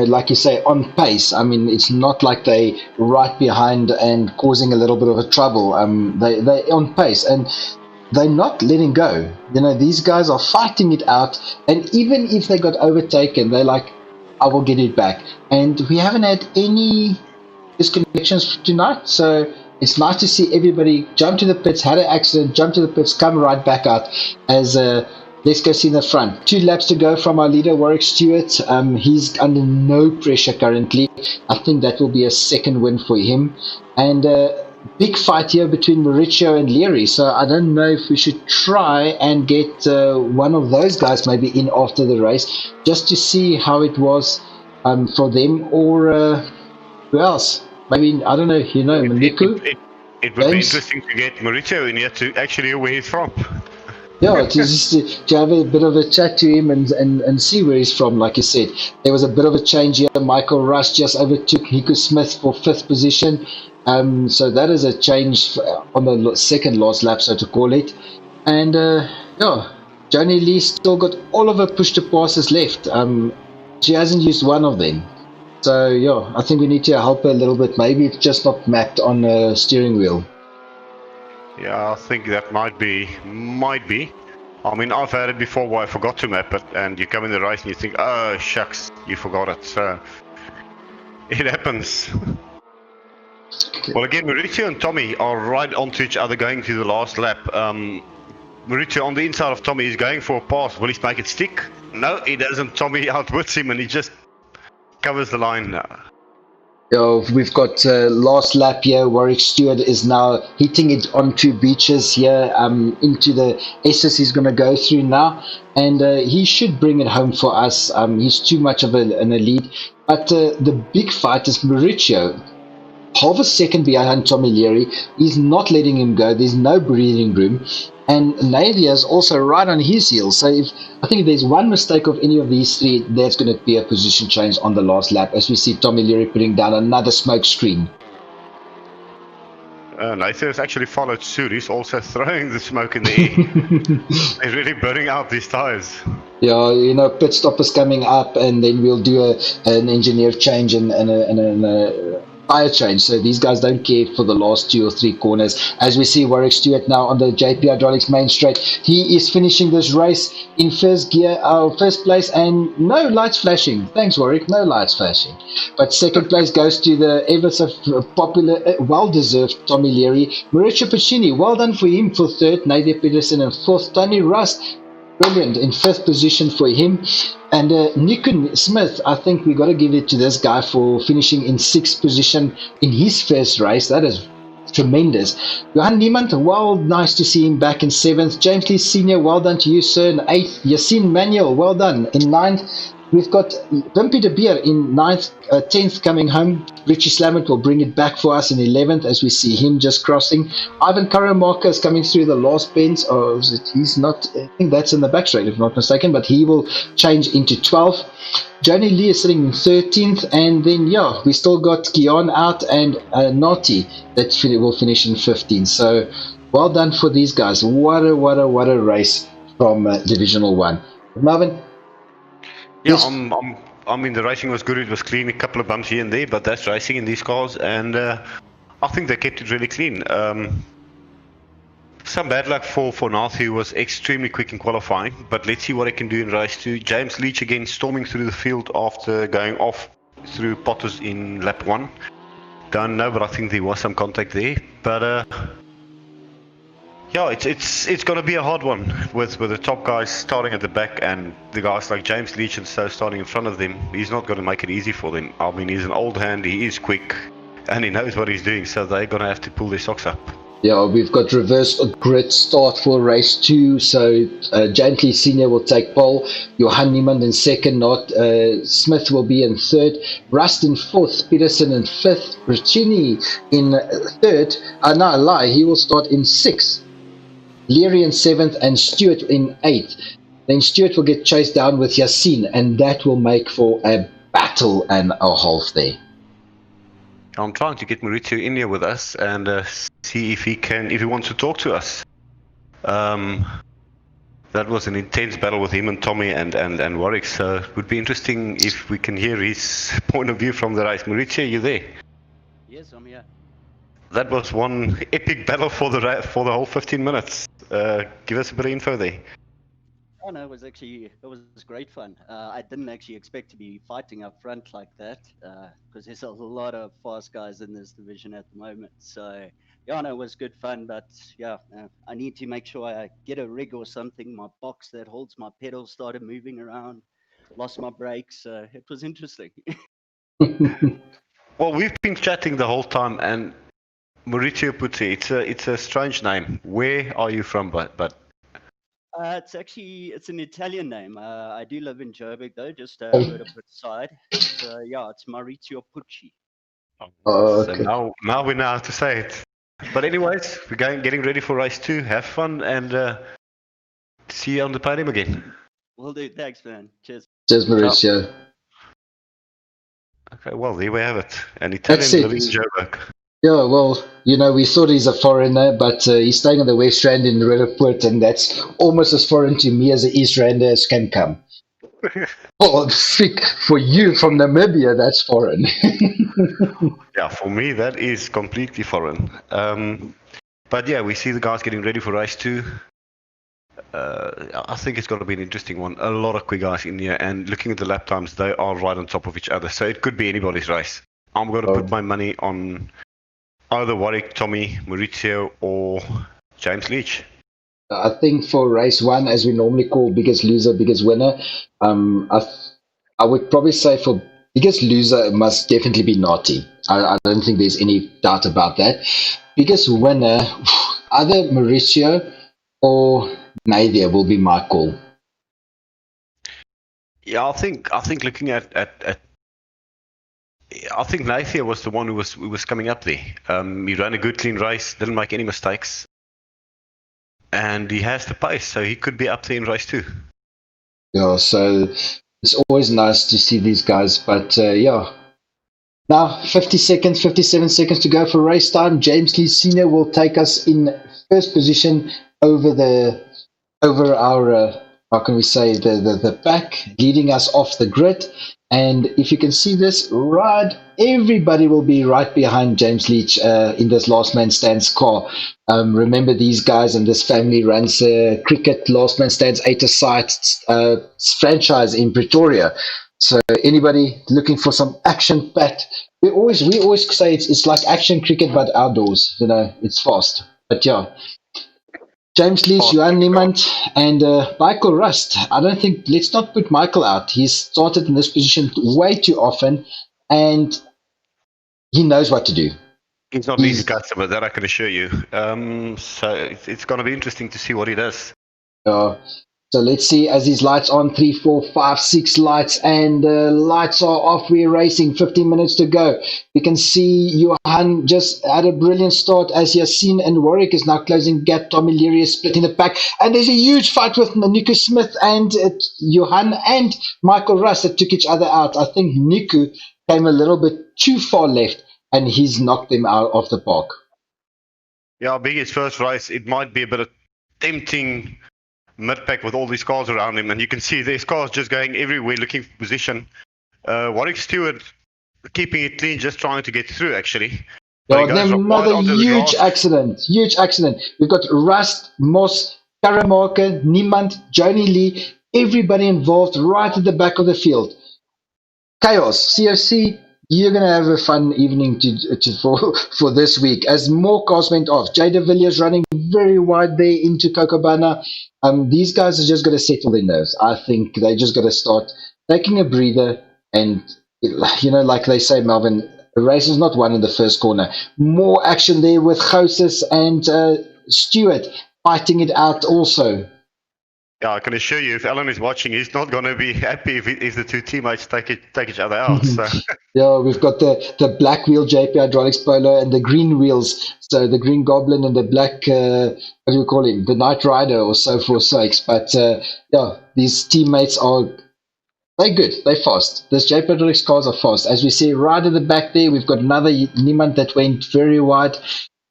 like you say, on pace. I mean, it's not like they right behind and causing a little bit of a trouble. They're on pace, and they're not letting go. These guys are fighting it out, and even if they got overtaken, they're like, I will get it back. And we haven't had any disconnections tonight, so it's nice to see everybody jump to the pits, had an accident, jump to the pits, come right back out as let's go see in the front. 2 laps to go from our leader, Warwick Stewart. He's under no pressure currently. I think that will be a second win for him. And big fight here between Mauricio and Leary, so I don't know if we should try and get one of those guys maybe in after the race, just to see how it was for them, or who else? Maybe, I don't know, Maniku? It would be interesting to get Mauricio in here to actually hear where he's from. Yeah, to have a bit of a chat to him and see where he's from. Like you said, there was a bit of a change here. Michael Rush just overtook Nico Smith for 5th position. So that is a change on the second last lap, so to call it. And Joni Lee still got all of her push-to passes left. She hasn't used one of them. So yeah, I think we need to help her a little bit. Maybe it's just not mapped on the steering wheel. Yeah, I think that might be. I mean, I've had it before where I forgot to map it, and you come in the race and you think, oh shucks, you forgot it. So it happens. Okay. Well, again, Mauricio and Tommy are right onto each other going to the last lap. Mauricio on the inside of Tommy is going for a pass. Will he make it stick? No, he doesn't. Tommy outwits him and he just covers the line now. We've got last lap here. Warwick Stewart is now hitting it on 2 beaches here into the SS he's going to go through now, and he should bring it home for us. He's too much of an elite, but the big fight is Mauricio. half a second behind Tommy Leary. He's not letting him go. There's no breathing room. And Nadia is also right on his heels. So I think if there's one mistake of any of these three, there's going to be a position change on the last lap, as we see Tommy Leary putting down another smoke screen. Nadia has actually followed suit. He's also throwing the smoke in the air. He's really burning out these tires. Yeah, pit stop is coming up, and then we'll do an engineer change and a tire change. So these guys don't care for the last 2 or 3 corners. As we see Warwick Stewart now on the JP Hydraulics main straight, he is finishing this race in first place, and no lights flashing. Thanks, Warwick, no lights flashing. But second place goes to the ever so popular, well-deserved Tommy Leary. Mauricio Pacini, well done for him for third. Nadia Peterson in fourth. Tony Rust, brilliant in fifth position for him. And Nickon Smith, I think we got to give it to this guy for finishing in sixth position in his first race. That is tremendous. Johan Niemand, well, nice to see him back in seventh. James Lee Sr., well done to you, sir, in eighth. Yassine Manuel, well done in ninth. We've got Wimpy de Beer in 10th coming home. Richie Slamet will bring it back for us in 11th as we see him just crossing. Ivan Karamarka is coming through the last bends. Oh, he's not, I think that's in the back straight if I'm not mistaken, but he will change into 12th. Johnny Lee is sitting in 13th, and then we still got Kion out and Naughty that will finish in 15th. So well done for these guys. What a race from Divisional 1. Marvin? Yeah, I mean, the racing was good. It was clean, a couple of bumps here and there, but that's racing in these cars, and I think they kept it really clean. Some bad luck for North, who was extremely quick in qualifying, but let's see what he can do in race 2. James Leach again storming through the field after going off through Potters in lap 1. Don't know, but I think there was some contact there. But yeah, it's going to be a hard one with the top guys starting at the back and the guys like James Leach and so starting in front of them. He's not going to make it easy for them. I mean, he's an old hand, he is quick, and he knows what he's doing, so they're going to have to pull their socks up. Yeah, we've got reverse grid start for race 2. So Jantley Senior will take pole. Johan Niemand in second. Smith will be in third. Rust in fourth. Peterson in fifth. Ricchini in third. No, I lie. He will start in sixth. Leary in seventh and Stewart in eighth. Then Stewart will get chased down with Yassine, and that will make for a battle and a half there. I'm trying to get Maurizio in here with us and see if he wants to talk to us. That was an intense battle with him and Tommy and Warwick, so it would be interesting if we can hear his point of view from the race. Maurizio, are you there? Yes, I'm here. That was one epic battle for the whole 15 minutes. Give us a bit of info there. Oh no, it was great fun. I didn't actually expect to be fighting up front like that, because there's a lot of fast guys in this division at the moment. So yeah, no, it was good fun, but yeah, I need to make sure I get a rig or something. My box that holds my pedals started moving around, lost my brakes. It was interesting. Well, we've been chatting the whole time, and Maurizio Putti, it's a strange name. Where are you from, but? It's an Italian name. I do live in Joburg though, just a bit of a side. So yeah, it's Maurizio Pucci. Okay. So now we know how to say it. But anyways, we're getting ready for race 2. Have fun and see you on the podium again. Will do. Thanks, man. Cheers. Cheers, Mauricio. Okay, well, there we have it. An Italian living in Joburg. Yeah, well, we thought he's a foreigner, but he's staying on the West Rand in Redderpoort, and that's almost as foreign to me as an East Rander as can come. Well, for you from Namibia, that's foreign. Yeah, for me, that is completely foreign. But yeah, we see the guys getting ready for race 2. I think it's going to be an interesting one. A lot of quick guys in here, and looking at the lap times, they are right on top of each other. So it could be anybody's race. I'm going to put my money on either Warwick, Tommy, Maurizio, or James Leach. I think for race 1, as we normally call biggest loser, biggest winner, I would probably say for biggest loser, it must definitely be Naughty. I don't think there's any doubt about that. Biggest winner, either Mauricio or Nadia will be my call. Yeah, I think looking at I think Nathia was the one who was coming up there. He ran a good, clean race, didn't make any mistakes, and he has the pace, so he could be up there in race 2. Yeah, so it's always nice to see these guys, but yeah. Now, 50 seconds, 57 seconds to go for race time. James Lee Sr. will take us in first position over our, how can we say, the pack, leading us off the grid. And if you can see this, everybody will be right behind James Leach in this last man stands car. Remember, these guys and this family runs cricket last man stands 8-a-side franchise in Pretoria. So anybody looking for some action packed, we always say it's like action cricket but outdoors. It's fast. But yeah. James Leach, Johan Niemand, and Michael Rust. Let's not put Michael out. He's started in this position way too often, and he knows what to do. He's not an easy customer, that I can assure you. So it's going to be interesting to see what he does. So let's see, as his lights on, 3, 4, 5, 6 lights, and lights are off. We're racing, 15 minutes to go. We can see Johan just had a brilliant start as Yassine and Warwick is now closing gap. Tommy Leary is splitting the pack, and there's a huge fight with Niku Smith and Johan and Michael Russ that took each other out. I think Niku came a little bit too far left, and he's knocked them out of the park. Yeah, being his first race, it might be a bit of tempting mid-pack with all these cars around him, and you can see there's cars just going everywhere looking for position. Warwick Stewart keeping it clean, just trying to get through actually. Another huge accident. We've got Rust, Moss, Karamarka, Niemand, Joni Lee, everybody involved right at the back of the field. Chaos. COC, you're going to have a fun evening for this week as more cars went off. Jay de Villiers running very wide there into Cocobana. These guys are just going to settle their nerves. I think they just got to start taking a breather, and like they say, Melvin, the race is not won in the first corner. More action there with Goses and Stewart fighting it out also. Yeah, I can assure you, if Alan is watching, he's not going to be happy if the two teammates take each other out. So. Yeah, we've got the black wheel JP Hydraulics Polo and the green wheels. So the green Goblin and the black, what do you call him? The Knight Rider or so for sakes. But yeah, these teammates they're good. They're fast. These JP Hydraulics cars are fast. As we see right at the back there, we've got another Niemand that went very wide.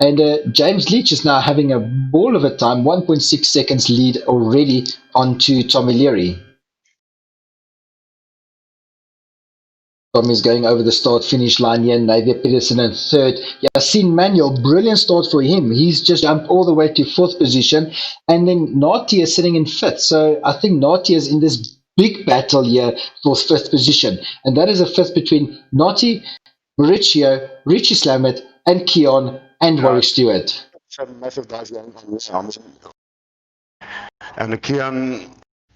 And James Leach is now having a ball of a time, 1.6 seconds lead already onto Tommy Leary. Tommy's going over the start-finish line here. Nadia Peterson in third. Yassine Manuel, brilliant start for him. He's just jumped all the way to fourth position. And then Nati is sitting in fifth. So I think Nati is in this big battle here for fifth position. And that is a fifth between Nati, Mauricio, Richie Slamet, and Keon and Warwick Stewart. Some massive guys going on. And Keon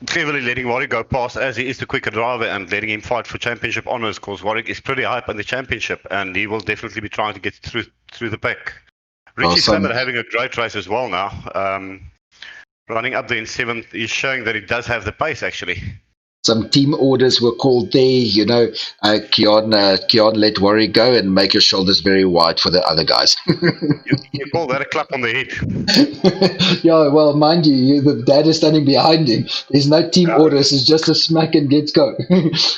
cleverly letting Warwick go past, as he is the quicker driver, and letting him fight for championship honours, because Warwick is pretty high up in the championship, and he will definitely be trying to get through the pack. Richie Slamet having a great race as well now. Running up there in seventh, he's showing that he does have the pace actually. Some team orders were called there, Keon let Warwick go and make your shoulders very wide for the other guys. you call that a clap on the head. Yeah, well, mind you, the dad is standing behind him. There's no team orders, it's just a smack and let's go.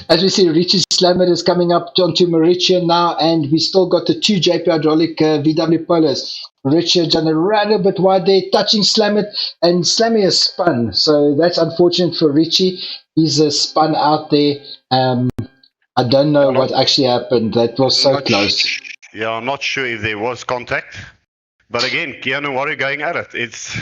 As we see, Richie Slamet is coming up onto Mauricio now, and we still got the two JP Hydraulic VW Polos. Richard just ran a bit wide there, touching Slamet, and Slamet has spun. So that's unfortunate for Richie. He's spun out there. I don't know what actually happened. That was so close. Yeah, I'm not sure if there was contact. But again, Keanu Warwick going at it. It's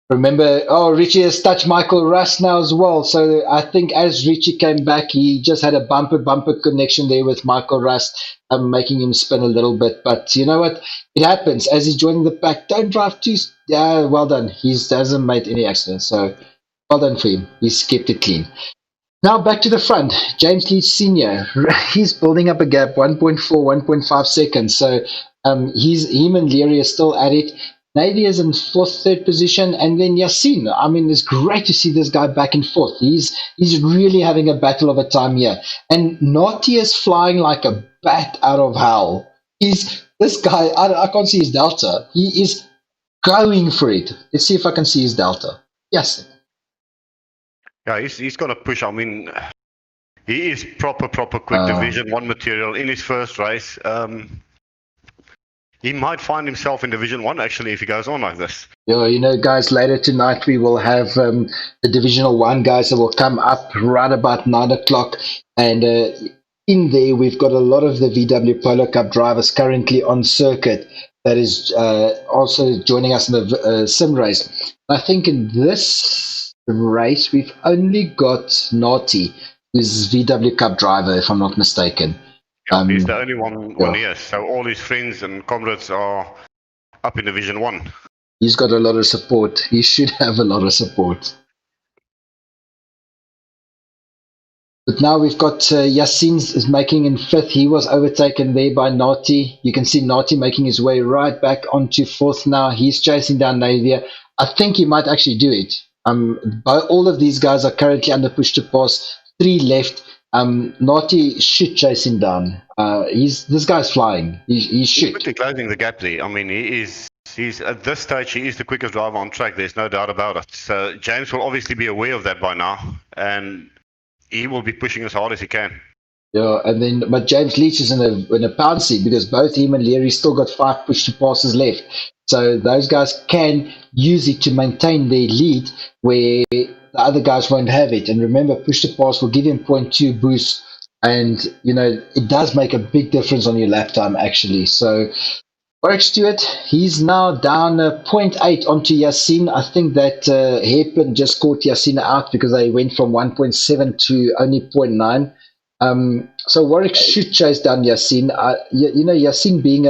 Remember, Richie has touched Michael Russ now as well. So I think as Richie came back, he just had a bumper connection there with Michael Russ, making him spin a little bit. But you know what? It happens. As he's joining the pack, don't drive too... Yeah, well done. He hasn't made any accidents. So well done for him. He's kept it clean. Now back to the front. James Leach Sr. He's building up a gap, 1.4, 1.5 seconds. So him and Leary are still at it. Navy is in fourth, third position, and then Yassine. I mean, it's great to see this guy back and forth. He's really having a battle of a time here. And Naughty is flying like a bat out of hell. He's this guy. I can't see his delta. He is going for it. Let's see if I can see his delta. Yes. Yeah, he's going to push. I mean, he is proper quick Division 1 material in his first race. He might find himself in Division 1 actually if he goes on like this. Yeah, you know, guys, later tonight we will have the Divisional 1 guys that will come up right about 9 o'clock. And in there, we've got a lot of the VW Polo Cup drivers currently on circuit that is also joining us in the sim race. I think in this race, we've only got Naughty, who's VW Cup driver, if I'm not mistaken. Yeah, he's the only one here. So all his friends and comrades are up in Division 1. He's got a lot of support. He should have a lot of support. But now we've got Yassine is making in fifth. He was overtaken there by Naughty. You can see Naughty making his way right back onto fourth now. He's chasing down Navia. I think he might actually do it. All of these guys are currently under push to pass. 3 left. Naughty should chase him down. This guy's flying. He should. He's quickly closing the gap there. I mean, he's at this stage he is the quickest driver on track. There's no doubt about it. So James will obviously be aware of that by now, and he will be pushing as hard as he can. Yeah, but James Leach is in a pouncy because both him and Leary still got 5 push to passes left. So those guys can use it to maintain their lead where the other guys won't have it. And remember, push to pass will give him 0.2 boost. And, you know, it does make a big difference on your lap time, actually. So, Warwick Stewart, he's now down 0.8 onto Yassine. I think that hairpin just caught Yassine out because they went from 1.7 to only 0.9. So Warwick should chase down Yassine. You know, Yassine being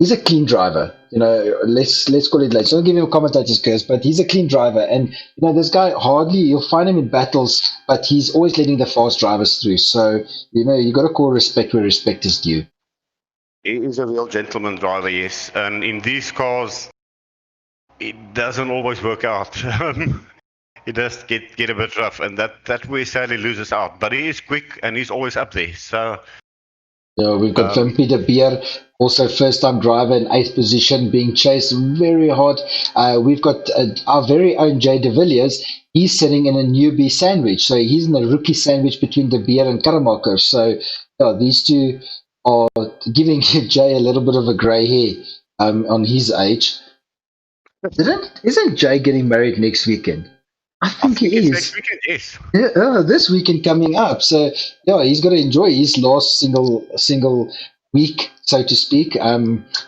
he's a clean driver. You know, let's call it like. So don't give him a commentator's curse, but he's a clean driver. And you know, this guy you'll find him in battles, but he's always letting the fast drivers through. So you know, you got to call respect where respect is due. He is a real gentleman driver, yes. And in these cars, it doesn't always work out. It does get a bit rough, and that way sadly loses out. But he is quick, and he's always up there. So. Yeah, we've got Wimpy de Beer, also first-time driver in 8th position, being chased very hard. We've got our very own Jay de Villiers. He's sitting in a newbie sandwich. So he's in a rookie sandwich between de Beer and Karamaker. So yeah, these two are giving Jay a little bit of a grey hair on his age. Isn't Jay getting married next weekend? I think he is. Next weekend, yes. Yeah, this weekend coming up. So yeah, he's got to enjoy his last single week, so to speak.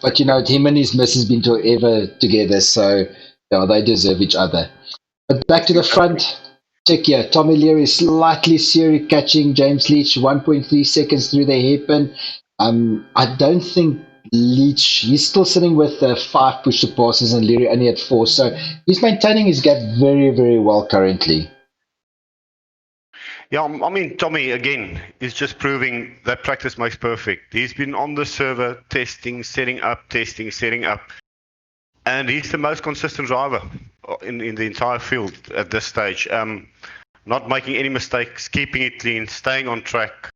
But you know, him and his missus been forever together, so yeah, they deserve each other. But back to the front. Check here. Tommy Leary slightly Siri catching James Leach 1.3 seconds through the hairpin. I don't think Leach, he's still sitting with 5 push to passes and Leary only at 4, so he's maintaining his gap very, very well currently. Yeah, I mean, Tommy, again, is just proving that practice makes perfect. He's been on the server testing, setting up, and he's the most consistent driver in the entire field at this stage. Not making any mistakes, keeping it clean, staying on track.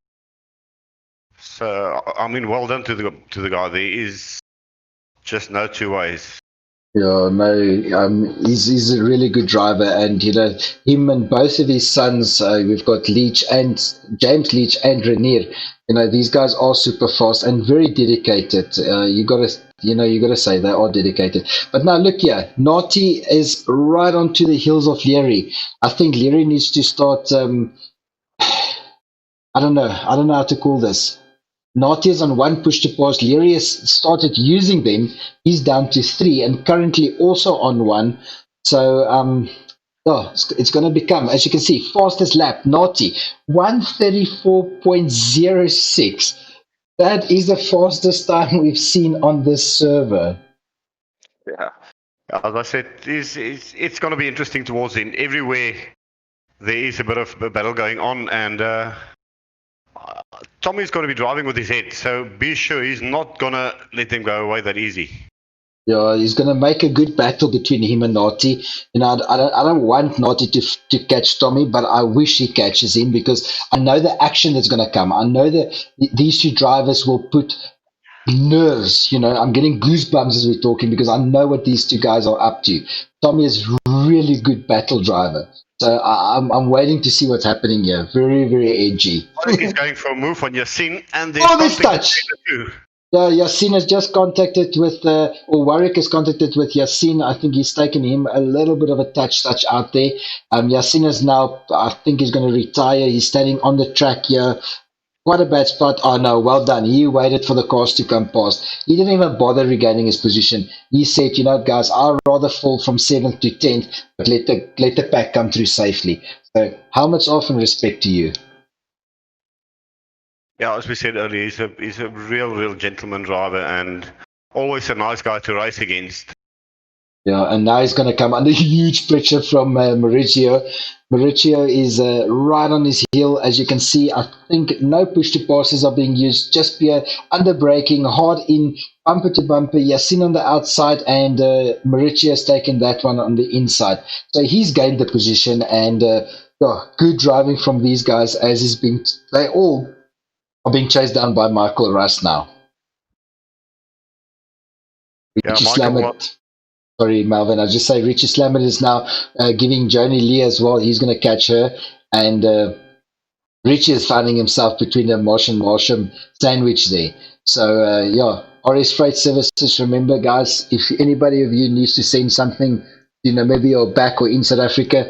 So, I mean, well done to the guy. There is just no two ways. Yeah, no, he's a really good driver, and you know, him and both of his sons, we've got Leach and James Leach and Renier. You know, these guys are super fast and very dedicated. You gotta say they are dedicated. But now look here, Naughty is right onto the heels of Leary. I think Leary needs to start. I don't know how to call this. Naughty is on 1 push to pass. Leary has started using them. He's down to 3 and currently also on 1. So it's going to become, as you can see, fastest lap. Naughty 134.06. That is the fastest time we've seen on this server. Yeah, as I said, it's going to be interesting towards the end. Everywhere there is a bit of a battle going on, and Tommy's going to be driving with his head, so be sure he's not going to let them go away that easy. Yeah, he's going to make a good battle between him and Naughty. You know, I don't want Naughty to catch Tommy, but I wish he catches him because I know the action that's going to come. I know that these two drivers will put nerves. You know, I'm getting goosebumps as we're talking because I know what these two guys are up to. Tommy is really good battle driver. So I'm waiting to see what's happening here. Very, very edgy. Warwick is going for a move on Yasin, and there's Oh, this something touch! between the two. Yasin has just contacted with, or Warwick has contacted with Yasin. I think he's taken him a little bit of a touch out there. Yasin is now, I think he's going to retire. He's standing on the track here. What a bad spot. Oh no, well done. He waited for the cars to come past. He didn't even bother regaining his position. He said, you know, guys, I'd rather fall from 7th to 10th, but let the pack come through safely. So helmets off and respect to you. Yeah, as we said earlier, he's a real gentleman driver and always a nice guy to race against. Yeah, and now he's going to come under huge pressure from Mauricio. Mauricio is right on his heel. As you can see, I think no push-to passes are being used. Just be under braking, hard in, bumper to bumper. Yasin on the outside, and Mauricio has taken that one on the inside. So he's gained the position, and good driving from these guys as they all are being chased down by Michael Russ now. Yeah, Michael. Sorry, Melvin. I'll just say Richie Slammert is now giving Joni Lee as well. He's going to catch her. And Richie is finding himself between the Marsh and Marsham sandwich there. So, RS Freight Services, remember, guys, if anybody of you needs to send something, you know, maybe you're back or in South Africa,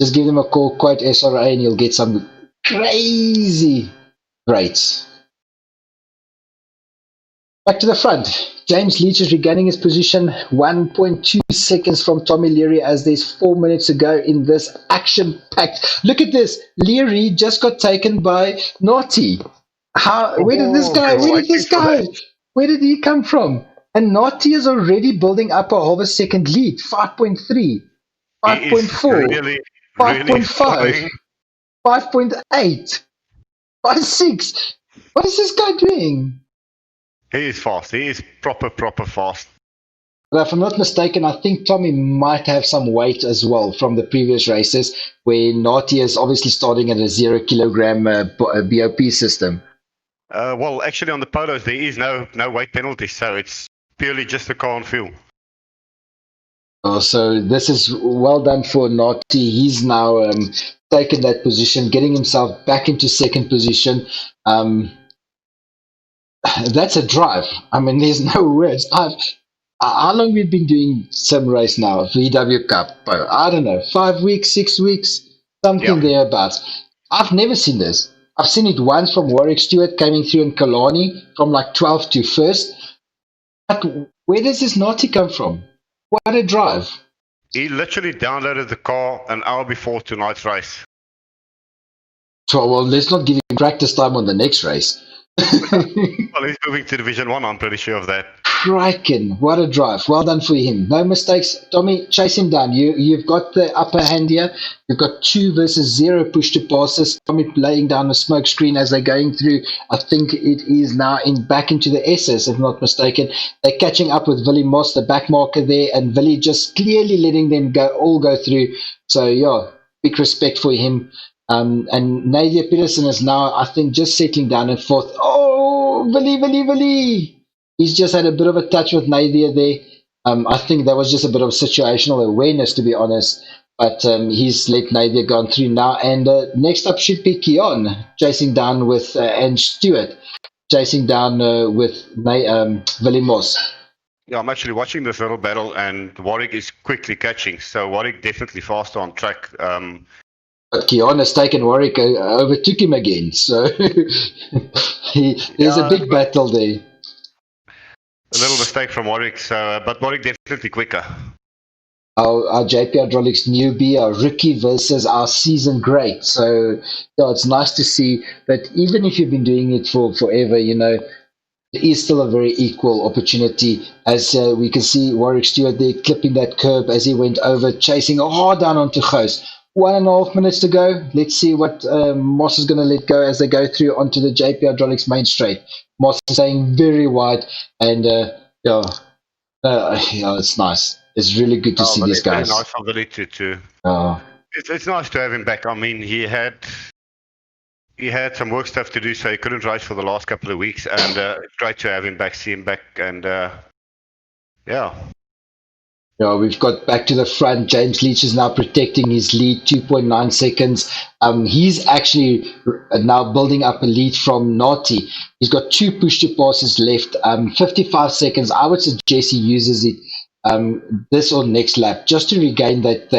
just give them a call, quote SRA, and you'll get some crazy rates. Back to the front. James Leach is regaining his position 1.2 seconds from Tommy Leary as there's 4 minutes to go in this action-packed. Look at this. Leary just got taken by Naughty. Where did he come from? And Naughty is already building up a half a second lead. 5.3, 5.4, 5.5, 5.8, 5.6. What is this guy doing? He is fast. He is proper fast. But if I'm not mistaken, I think Tommy might have some weight as well from the previous races, where Naughty is obviously starting at a 0 kilogram BOP system. Well, actually, on the Polos, there is no weight penalty, so it's purely just the car and fuel. Oh, so this is well done for Naughty. He's now taken that position, getting himself back into second position. That's a drive. I mean, there's no words. How long we've been doing sim race now? VW Cup. I don't know, 5 weeks, 6 weeks, something thereabouts. I've never seen this. I've seen it once from Warwick Stewart coming through in Kalani from like 12th to 1st. But where does this Naughty come from? What a drive. He literally downloaded the car an hour before tonight's race. So, well, let's not give him practice time on the next race. Well, he's moving to Division 1, I'm pretty sure of that. Crikey, what a drive. Well done for him. No mistakes. Tommy, chase him down. You've got the upper hand here. You've got 2 versus 0 push to passes. Tommy laying down the smoke screen as they're going through. I think it is now back into the SS, if not mistaken. They're catching up with Willie Moss, the back marker there, and Willie just clearly letting them all go through. So, yeah, big respect for him. And Nadia Peterson is now, I think, just settling down in 4th. Oh, Willie. He's just had a bit of a touch with Nadia there. I think that was just a bit of situational awareness, to be honest. But he's let Nadia go through now. And next up should be Keon, chasing down with and Stewart, chasing down with Willie Moss. Yeah, I'm actually watching this little battle, and Warwick is quickly catching. So Warwick definitely faster on track. But Keon has taken Warwick, overtook him again. So there's a big battle there. A little mistake from Warwick, but Warwick definitely quicker. Our JP Hydraulics newbie, our rookie versus our season great. So yeah, it's nice to see that even if you've been doing it for forever, you know, it is still a very equal opportunity. As we can see Warwick Stewart there clipping that curb as he went over, chasing hard down onto Ghost. 1.5 minutes to go. Let's see what Moss is going to let go as they go through onto the JP Hydraulics main straight. Moss is staying very wide, and Yeah, it's nice. It's really good to Oh, see but these it's very guys. nice of Billy to Uh, it's nice to have him back. I mean, he had some work stuff to do, so he couldn't race for the last couple of weeks, and it's great to have him back, see him back, and yeah. Yeah, we've got back to the front. James Leach is now protecting his lead, 2.9 seconds. He's actually now building up a lead from Naughty. He's got 2 push to passes left, 55 seconds. I would suggest he uses it this or next lap just to regain that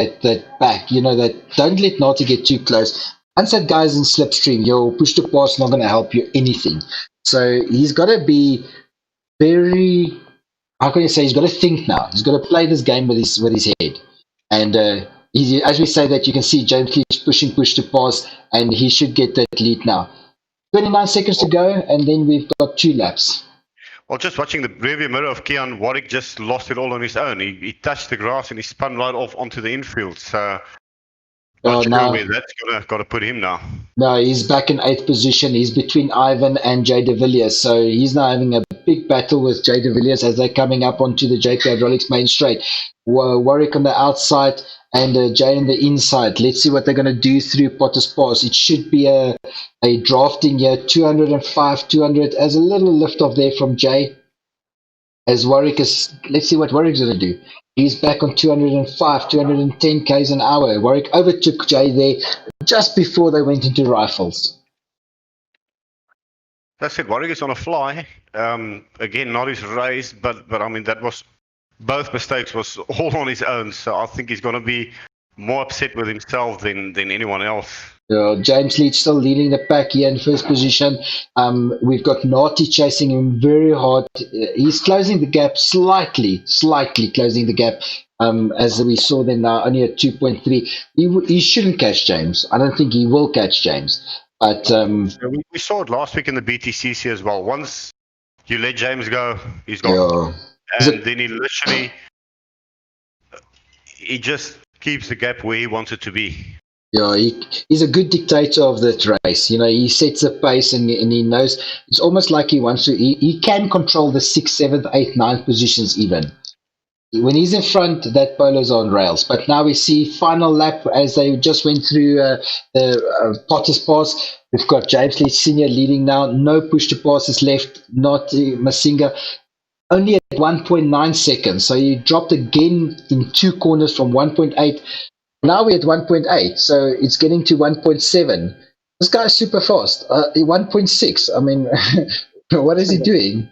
back. You know, that don't let Naughty get too close. Once that guy's in slipstream, your push to pass not going to help you anything. So he's got to be very, how can you say, he's got to think now. He's got to play this game with his head. And as we say that, you can see James Leach pushing push to pass, and he should get that lead now. 29 seconds to go, and then we've got 2 laps. Well, just watching the rearview mirror of Keon, Warwick just lost it all on his own. He touched the grass and he spun right off onto the infield. So not sure Now, where that's got to put him now. no, he's back in 8th position. He's between Ivan and Jay De Villiers. So he's now having a big battle with Jay De Villiers as they're coming up onto the JP Hydraulics main straight. Warwick on the outside and Jay on the inside. Let's see what they're going to do through Potter's Pass. It should be a drafting here, 205, 200, as a little lift off there from Jay. As Warwick is, let's see what Warwick's going to do. He's back on 205, 210 k's an hour. Warwick overtook Jay there just before they went into rifles. That's it. Warwick is on a fly. Again, not his race, but I mean that was both mistakes was all on his own. So I think he's going to be more upset with himself than anyone else. James Leach still leading the pack here in first position. We've got Naughty chasing him very hard. He's closing the gap slightly closing the gap. As we saw them now, only at 2.3. He shouldn't catch James. I don't think he will catch James. But we saw it last week in the BTCC as well. Once you let James go, he's gone. Yeah. And then he just keeps the gap where he wants it to be. Yeah, he's a good dictator of that race. You know, he sets the pace and he knows. It's almost like he wants to. He can control the 6th, 7th, 8th, 9th positions even. When he's in front, that Polo's on rails. But now we see final lap as they just went through the Potter's Pass. We've got James Leach Senior leading now. No push to passes left. Not Masinga. Only at 1.9 seconds. So he dropped again in 2 corners from 1.8. Now we're at 1.8, so it's getting to 1.7. This guy's super fast. 1.6. I mean, what is he doing?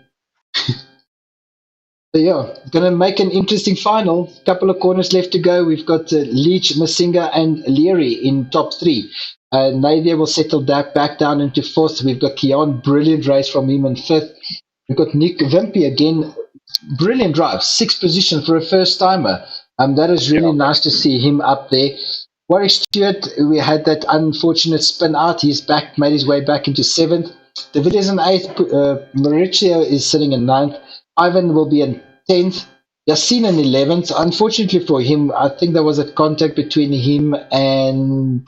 So yeah, going to make an interesting final. Couple of corners left to go. We've got Leach, Masinga, and Leary in top 3. Nadia will settle back down into 4th. We've got Keon, brilliant race from him in 5th. We've got Nick Vimpy again, brilliant drive, 6th position for a first timer. That is really nice to see him up there. Warwick Stewart, we had that unfortunate spin out. He's back, made his way back into 7th. De Villiers in 8th. Mauricio is sitting in 9th. Ivan will be in 10th. Yassine in 11th. Unfortunately for him, I think there was a contact between him and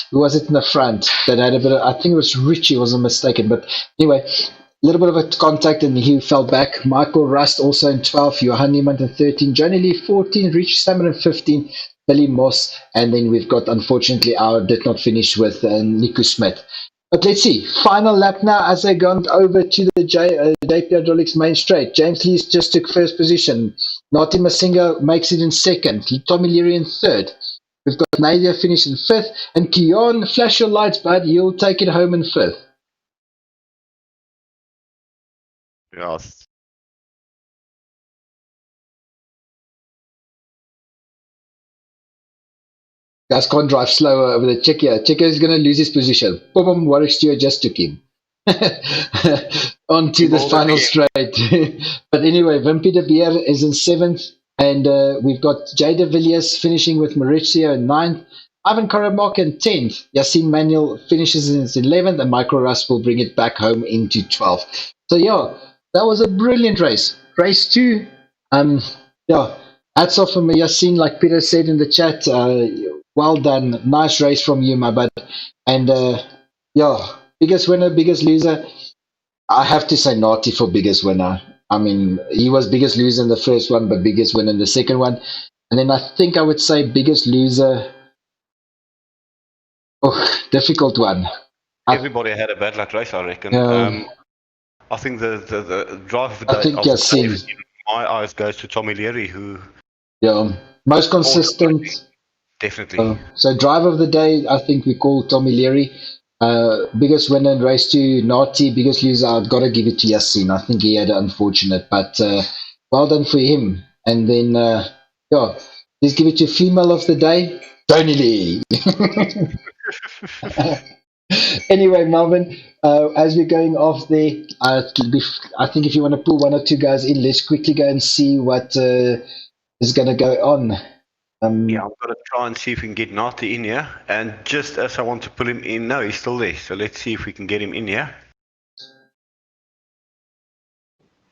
who was it in the front that had a bit of, I think it was Richie, wasn't mistaken. But anyway, a little bit of a contact and he fell back. Michael Rust also in 12th, Johan Niemand in 13, Johnny Lee 14, Rich Salmon in 15, Billy Moss, and then we've got, unfortunately, our did not finish with Nico Smith. But let's see, final lap now as they've gone over to the JP Hydraulics main straight. James Lees just took first position. Naughty Masinga makes it in 2nd. Tommy Leary in 3rd. We've got Nadia finishing 5th. And Keon, flash your lights, bud. You'll take it home in 5th. Yes. Guys can't drive slower over the Czechia. Czechia is going to lose his position. Boom, Warwick Stewart just took him. Onto the final straight. But anyway, Wimpy de Beer is in 7th. And we've got Jay De Villiers finishing with Mauricio in 9th. Ivan Karamak in 10th. Yassine Manuel finishes in 11th. And Michael Russ will bring it back home into 12th. So yeah, that was a brilliant race. Race 2. Yeah, hats off from Yassine, like Peter said in the chat. Well done. Nice race from you, my bud. And yeah, biggest winner, biggest loser. I have to say Naughty for biggest winner. I mean, he was biggest loser in the first one, but biggest winner in the second one. And then I think I would say biggest loser. Oh, difficult one. Everybody had a bad luck race, I reckon. I think the driver of the I day think of the Yasin. day, in my eyes, goes to Tommy Leary, who Yeah, most consistent. definitely. So driver of the day, I think we call Tommy Leary. Biggest winner in race 2, Nati. Biggest loser, I've got to give it to Yasin. I think he had an unfortunate, but well done for him. And then, yeah, let's give it to female of the day, Tony Lee. Anyway, Melvin, as we're going off there, I think if you want to pull one or two guys in, let's quickly go and see what is going to go on. Yeah, I've got to try and see if we can get Nati in here. And just as I want to pull him in, no, he's still there. So let's see if we can get him in here.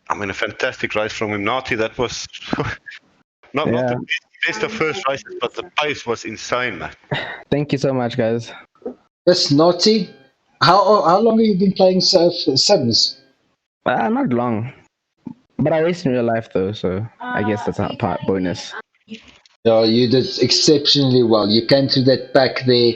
I mean, a fantastic race from him. Nati, that was not the best of first races, but the pace was insane, man. Thank you so much, guys. Yes, Naughty. How long have you been playing Sims? Not long, but I race in real life though, so I guess that's a part bonus. Yeah, you did exceptionally well. You came through that pack there,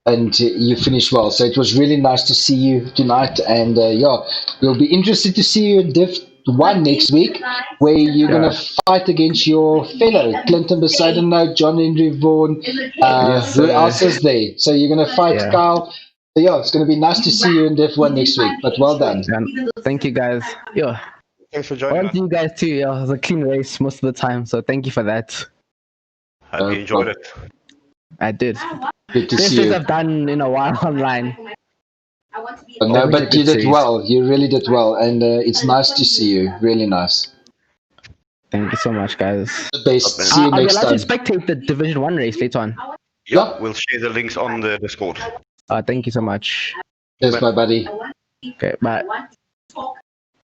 and you finished well. So it was really nice to see you tonight. And yeah, we'll be interested to see you in Div 1 next week, where you're going to fight against your fellow Clinton Besaidenout, John Henry Vaughan. Who else is there? So you're going to fight Kyle. So yeah, it's going to be nice to see you in Div 1 next week. But well done. Thank you, guys. Yeah. Thanks for joining us. To you guys too. Yeah, it was a clean race most of the time, so thank you for that. Hope you enjoyed it. I did. Good to Best see you. race I've done in a while online. No, but you did well. You really did well, and it's nice to see you. Really nice. Thank you so much, guys. The best. See you next I'll time. spectate the Division 1 race later on. Yeah, we'll share the links on the Discord. Thank you so much. Cheers, my buddy. Okay, bye.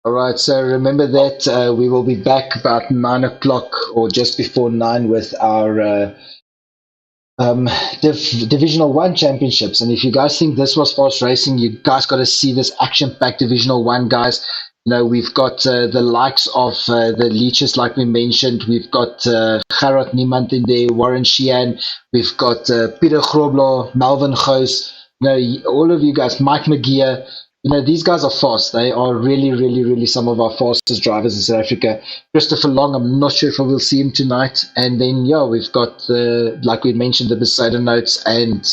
All right, so remember that we will be back about 9 o'clock or just before 9 with our Divisional 1 championships. And if you guys think this was fast racing, you guys got to see this action-packed Divisional 1, guys. You know, we've got the likes of the Leeches, like we mentioned. We've got Gerard Niemand in there, Warren Sheehan. We've got Peter Groblo, Melvin Goos. You know, all of you guys, Mike McGeer. You know, these guys are fast. They are really, really, really some of our fastest drivers in South Africa. Christopher Long, I'm not sure if I will see him tonight. And then, yeah, we've got, like we mentioned, the Besaidenout and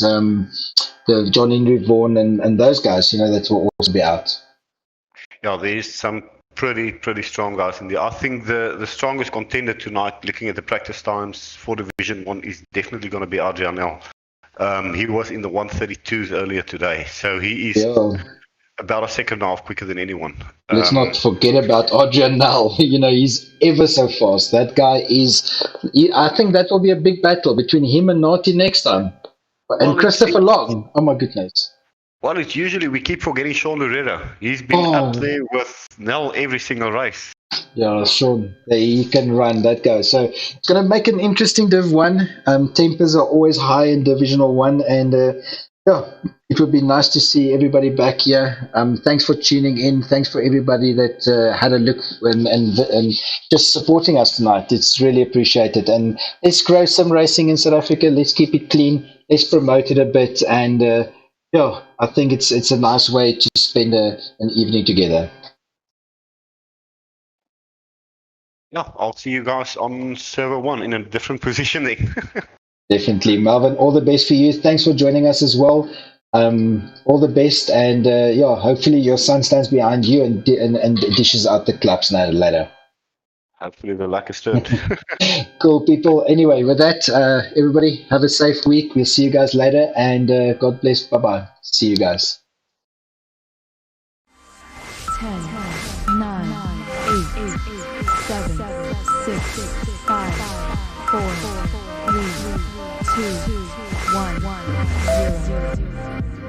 the John Henry Vaughan and those guys, you know, that will also be out. Yeah, there's some pretty strong guys in there. I think the strongest contender tonight, looking at the practice times for Division 1, is definitely going to be Adrian L. He was in the 132s earlier today, so he is about a second and a half quicker than anyone. Let's not forget about Adrian Nell. You know, he's ever so fast. That guy is... I think that will be a big battle between him and Nati next time. And Christopher Long. Oh, my goodness. Well, it's usually, we keep forgetting Sean Loretta. He's been up there with Nell every single race. Yeah, Sean, he can run, that guy. So it's going to make an interesting Div 1. Tempers are always high in Divisional 1. And yeah, it would be nice to see everybody back here. Thanks for tuning in. Thanks for everybody that had a look and just supporting us tonight. It's really appreciated. And let's grow some racing in South Africa. Let's keep it clean. Let's promote it a bit. And yeah, I think it's a nice way to spend an evening together. Yeah, I'll see you guys on server 1 in a different position then. Definitely. Melvin, all the best for you. Thanks for joining us as well. All the best. And yeah, hopefully your son stands behind you and dishes out the claps now later. Hopefully the luck is turned. Cool, people. Anyway, with that, everybody have a safe week. We'll see you guys later. And God bless. Bye-bye. See you guys. 10, 9, 8, 7, 6, 5, 4, 3, 2, 1, 0.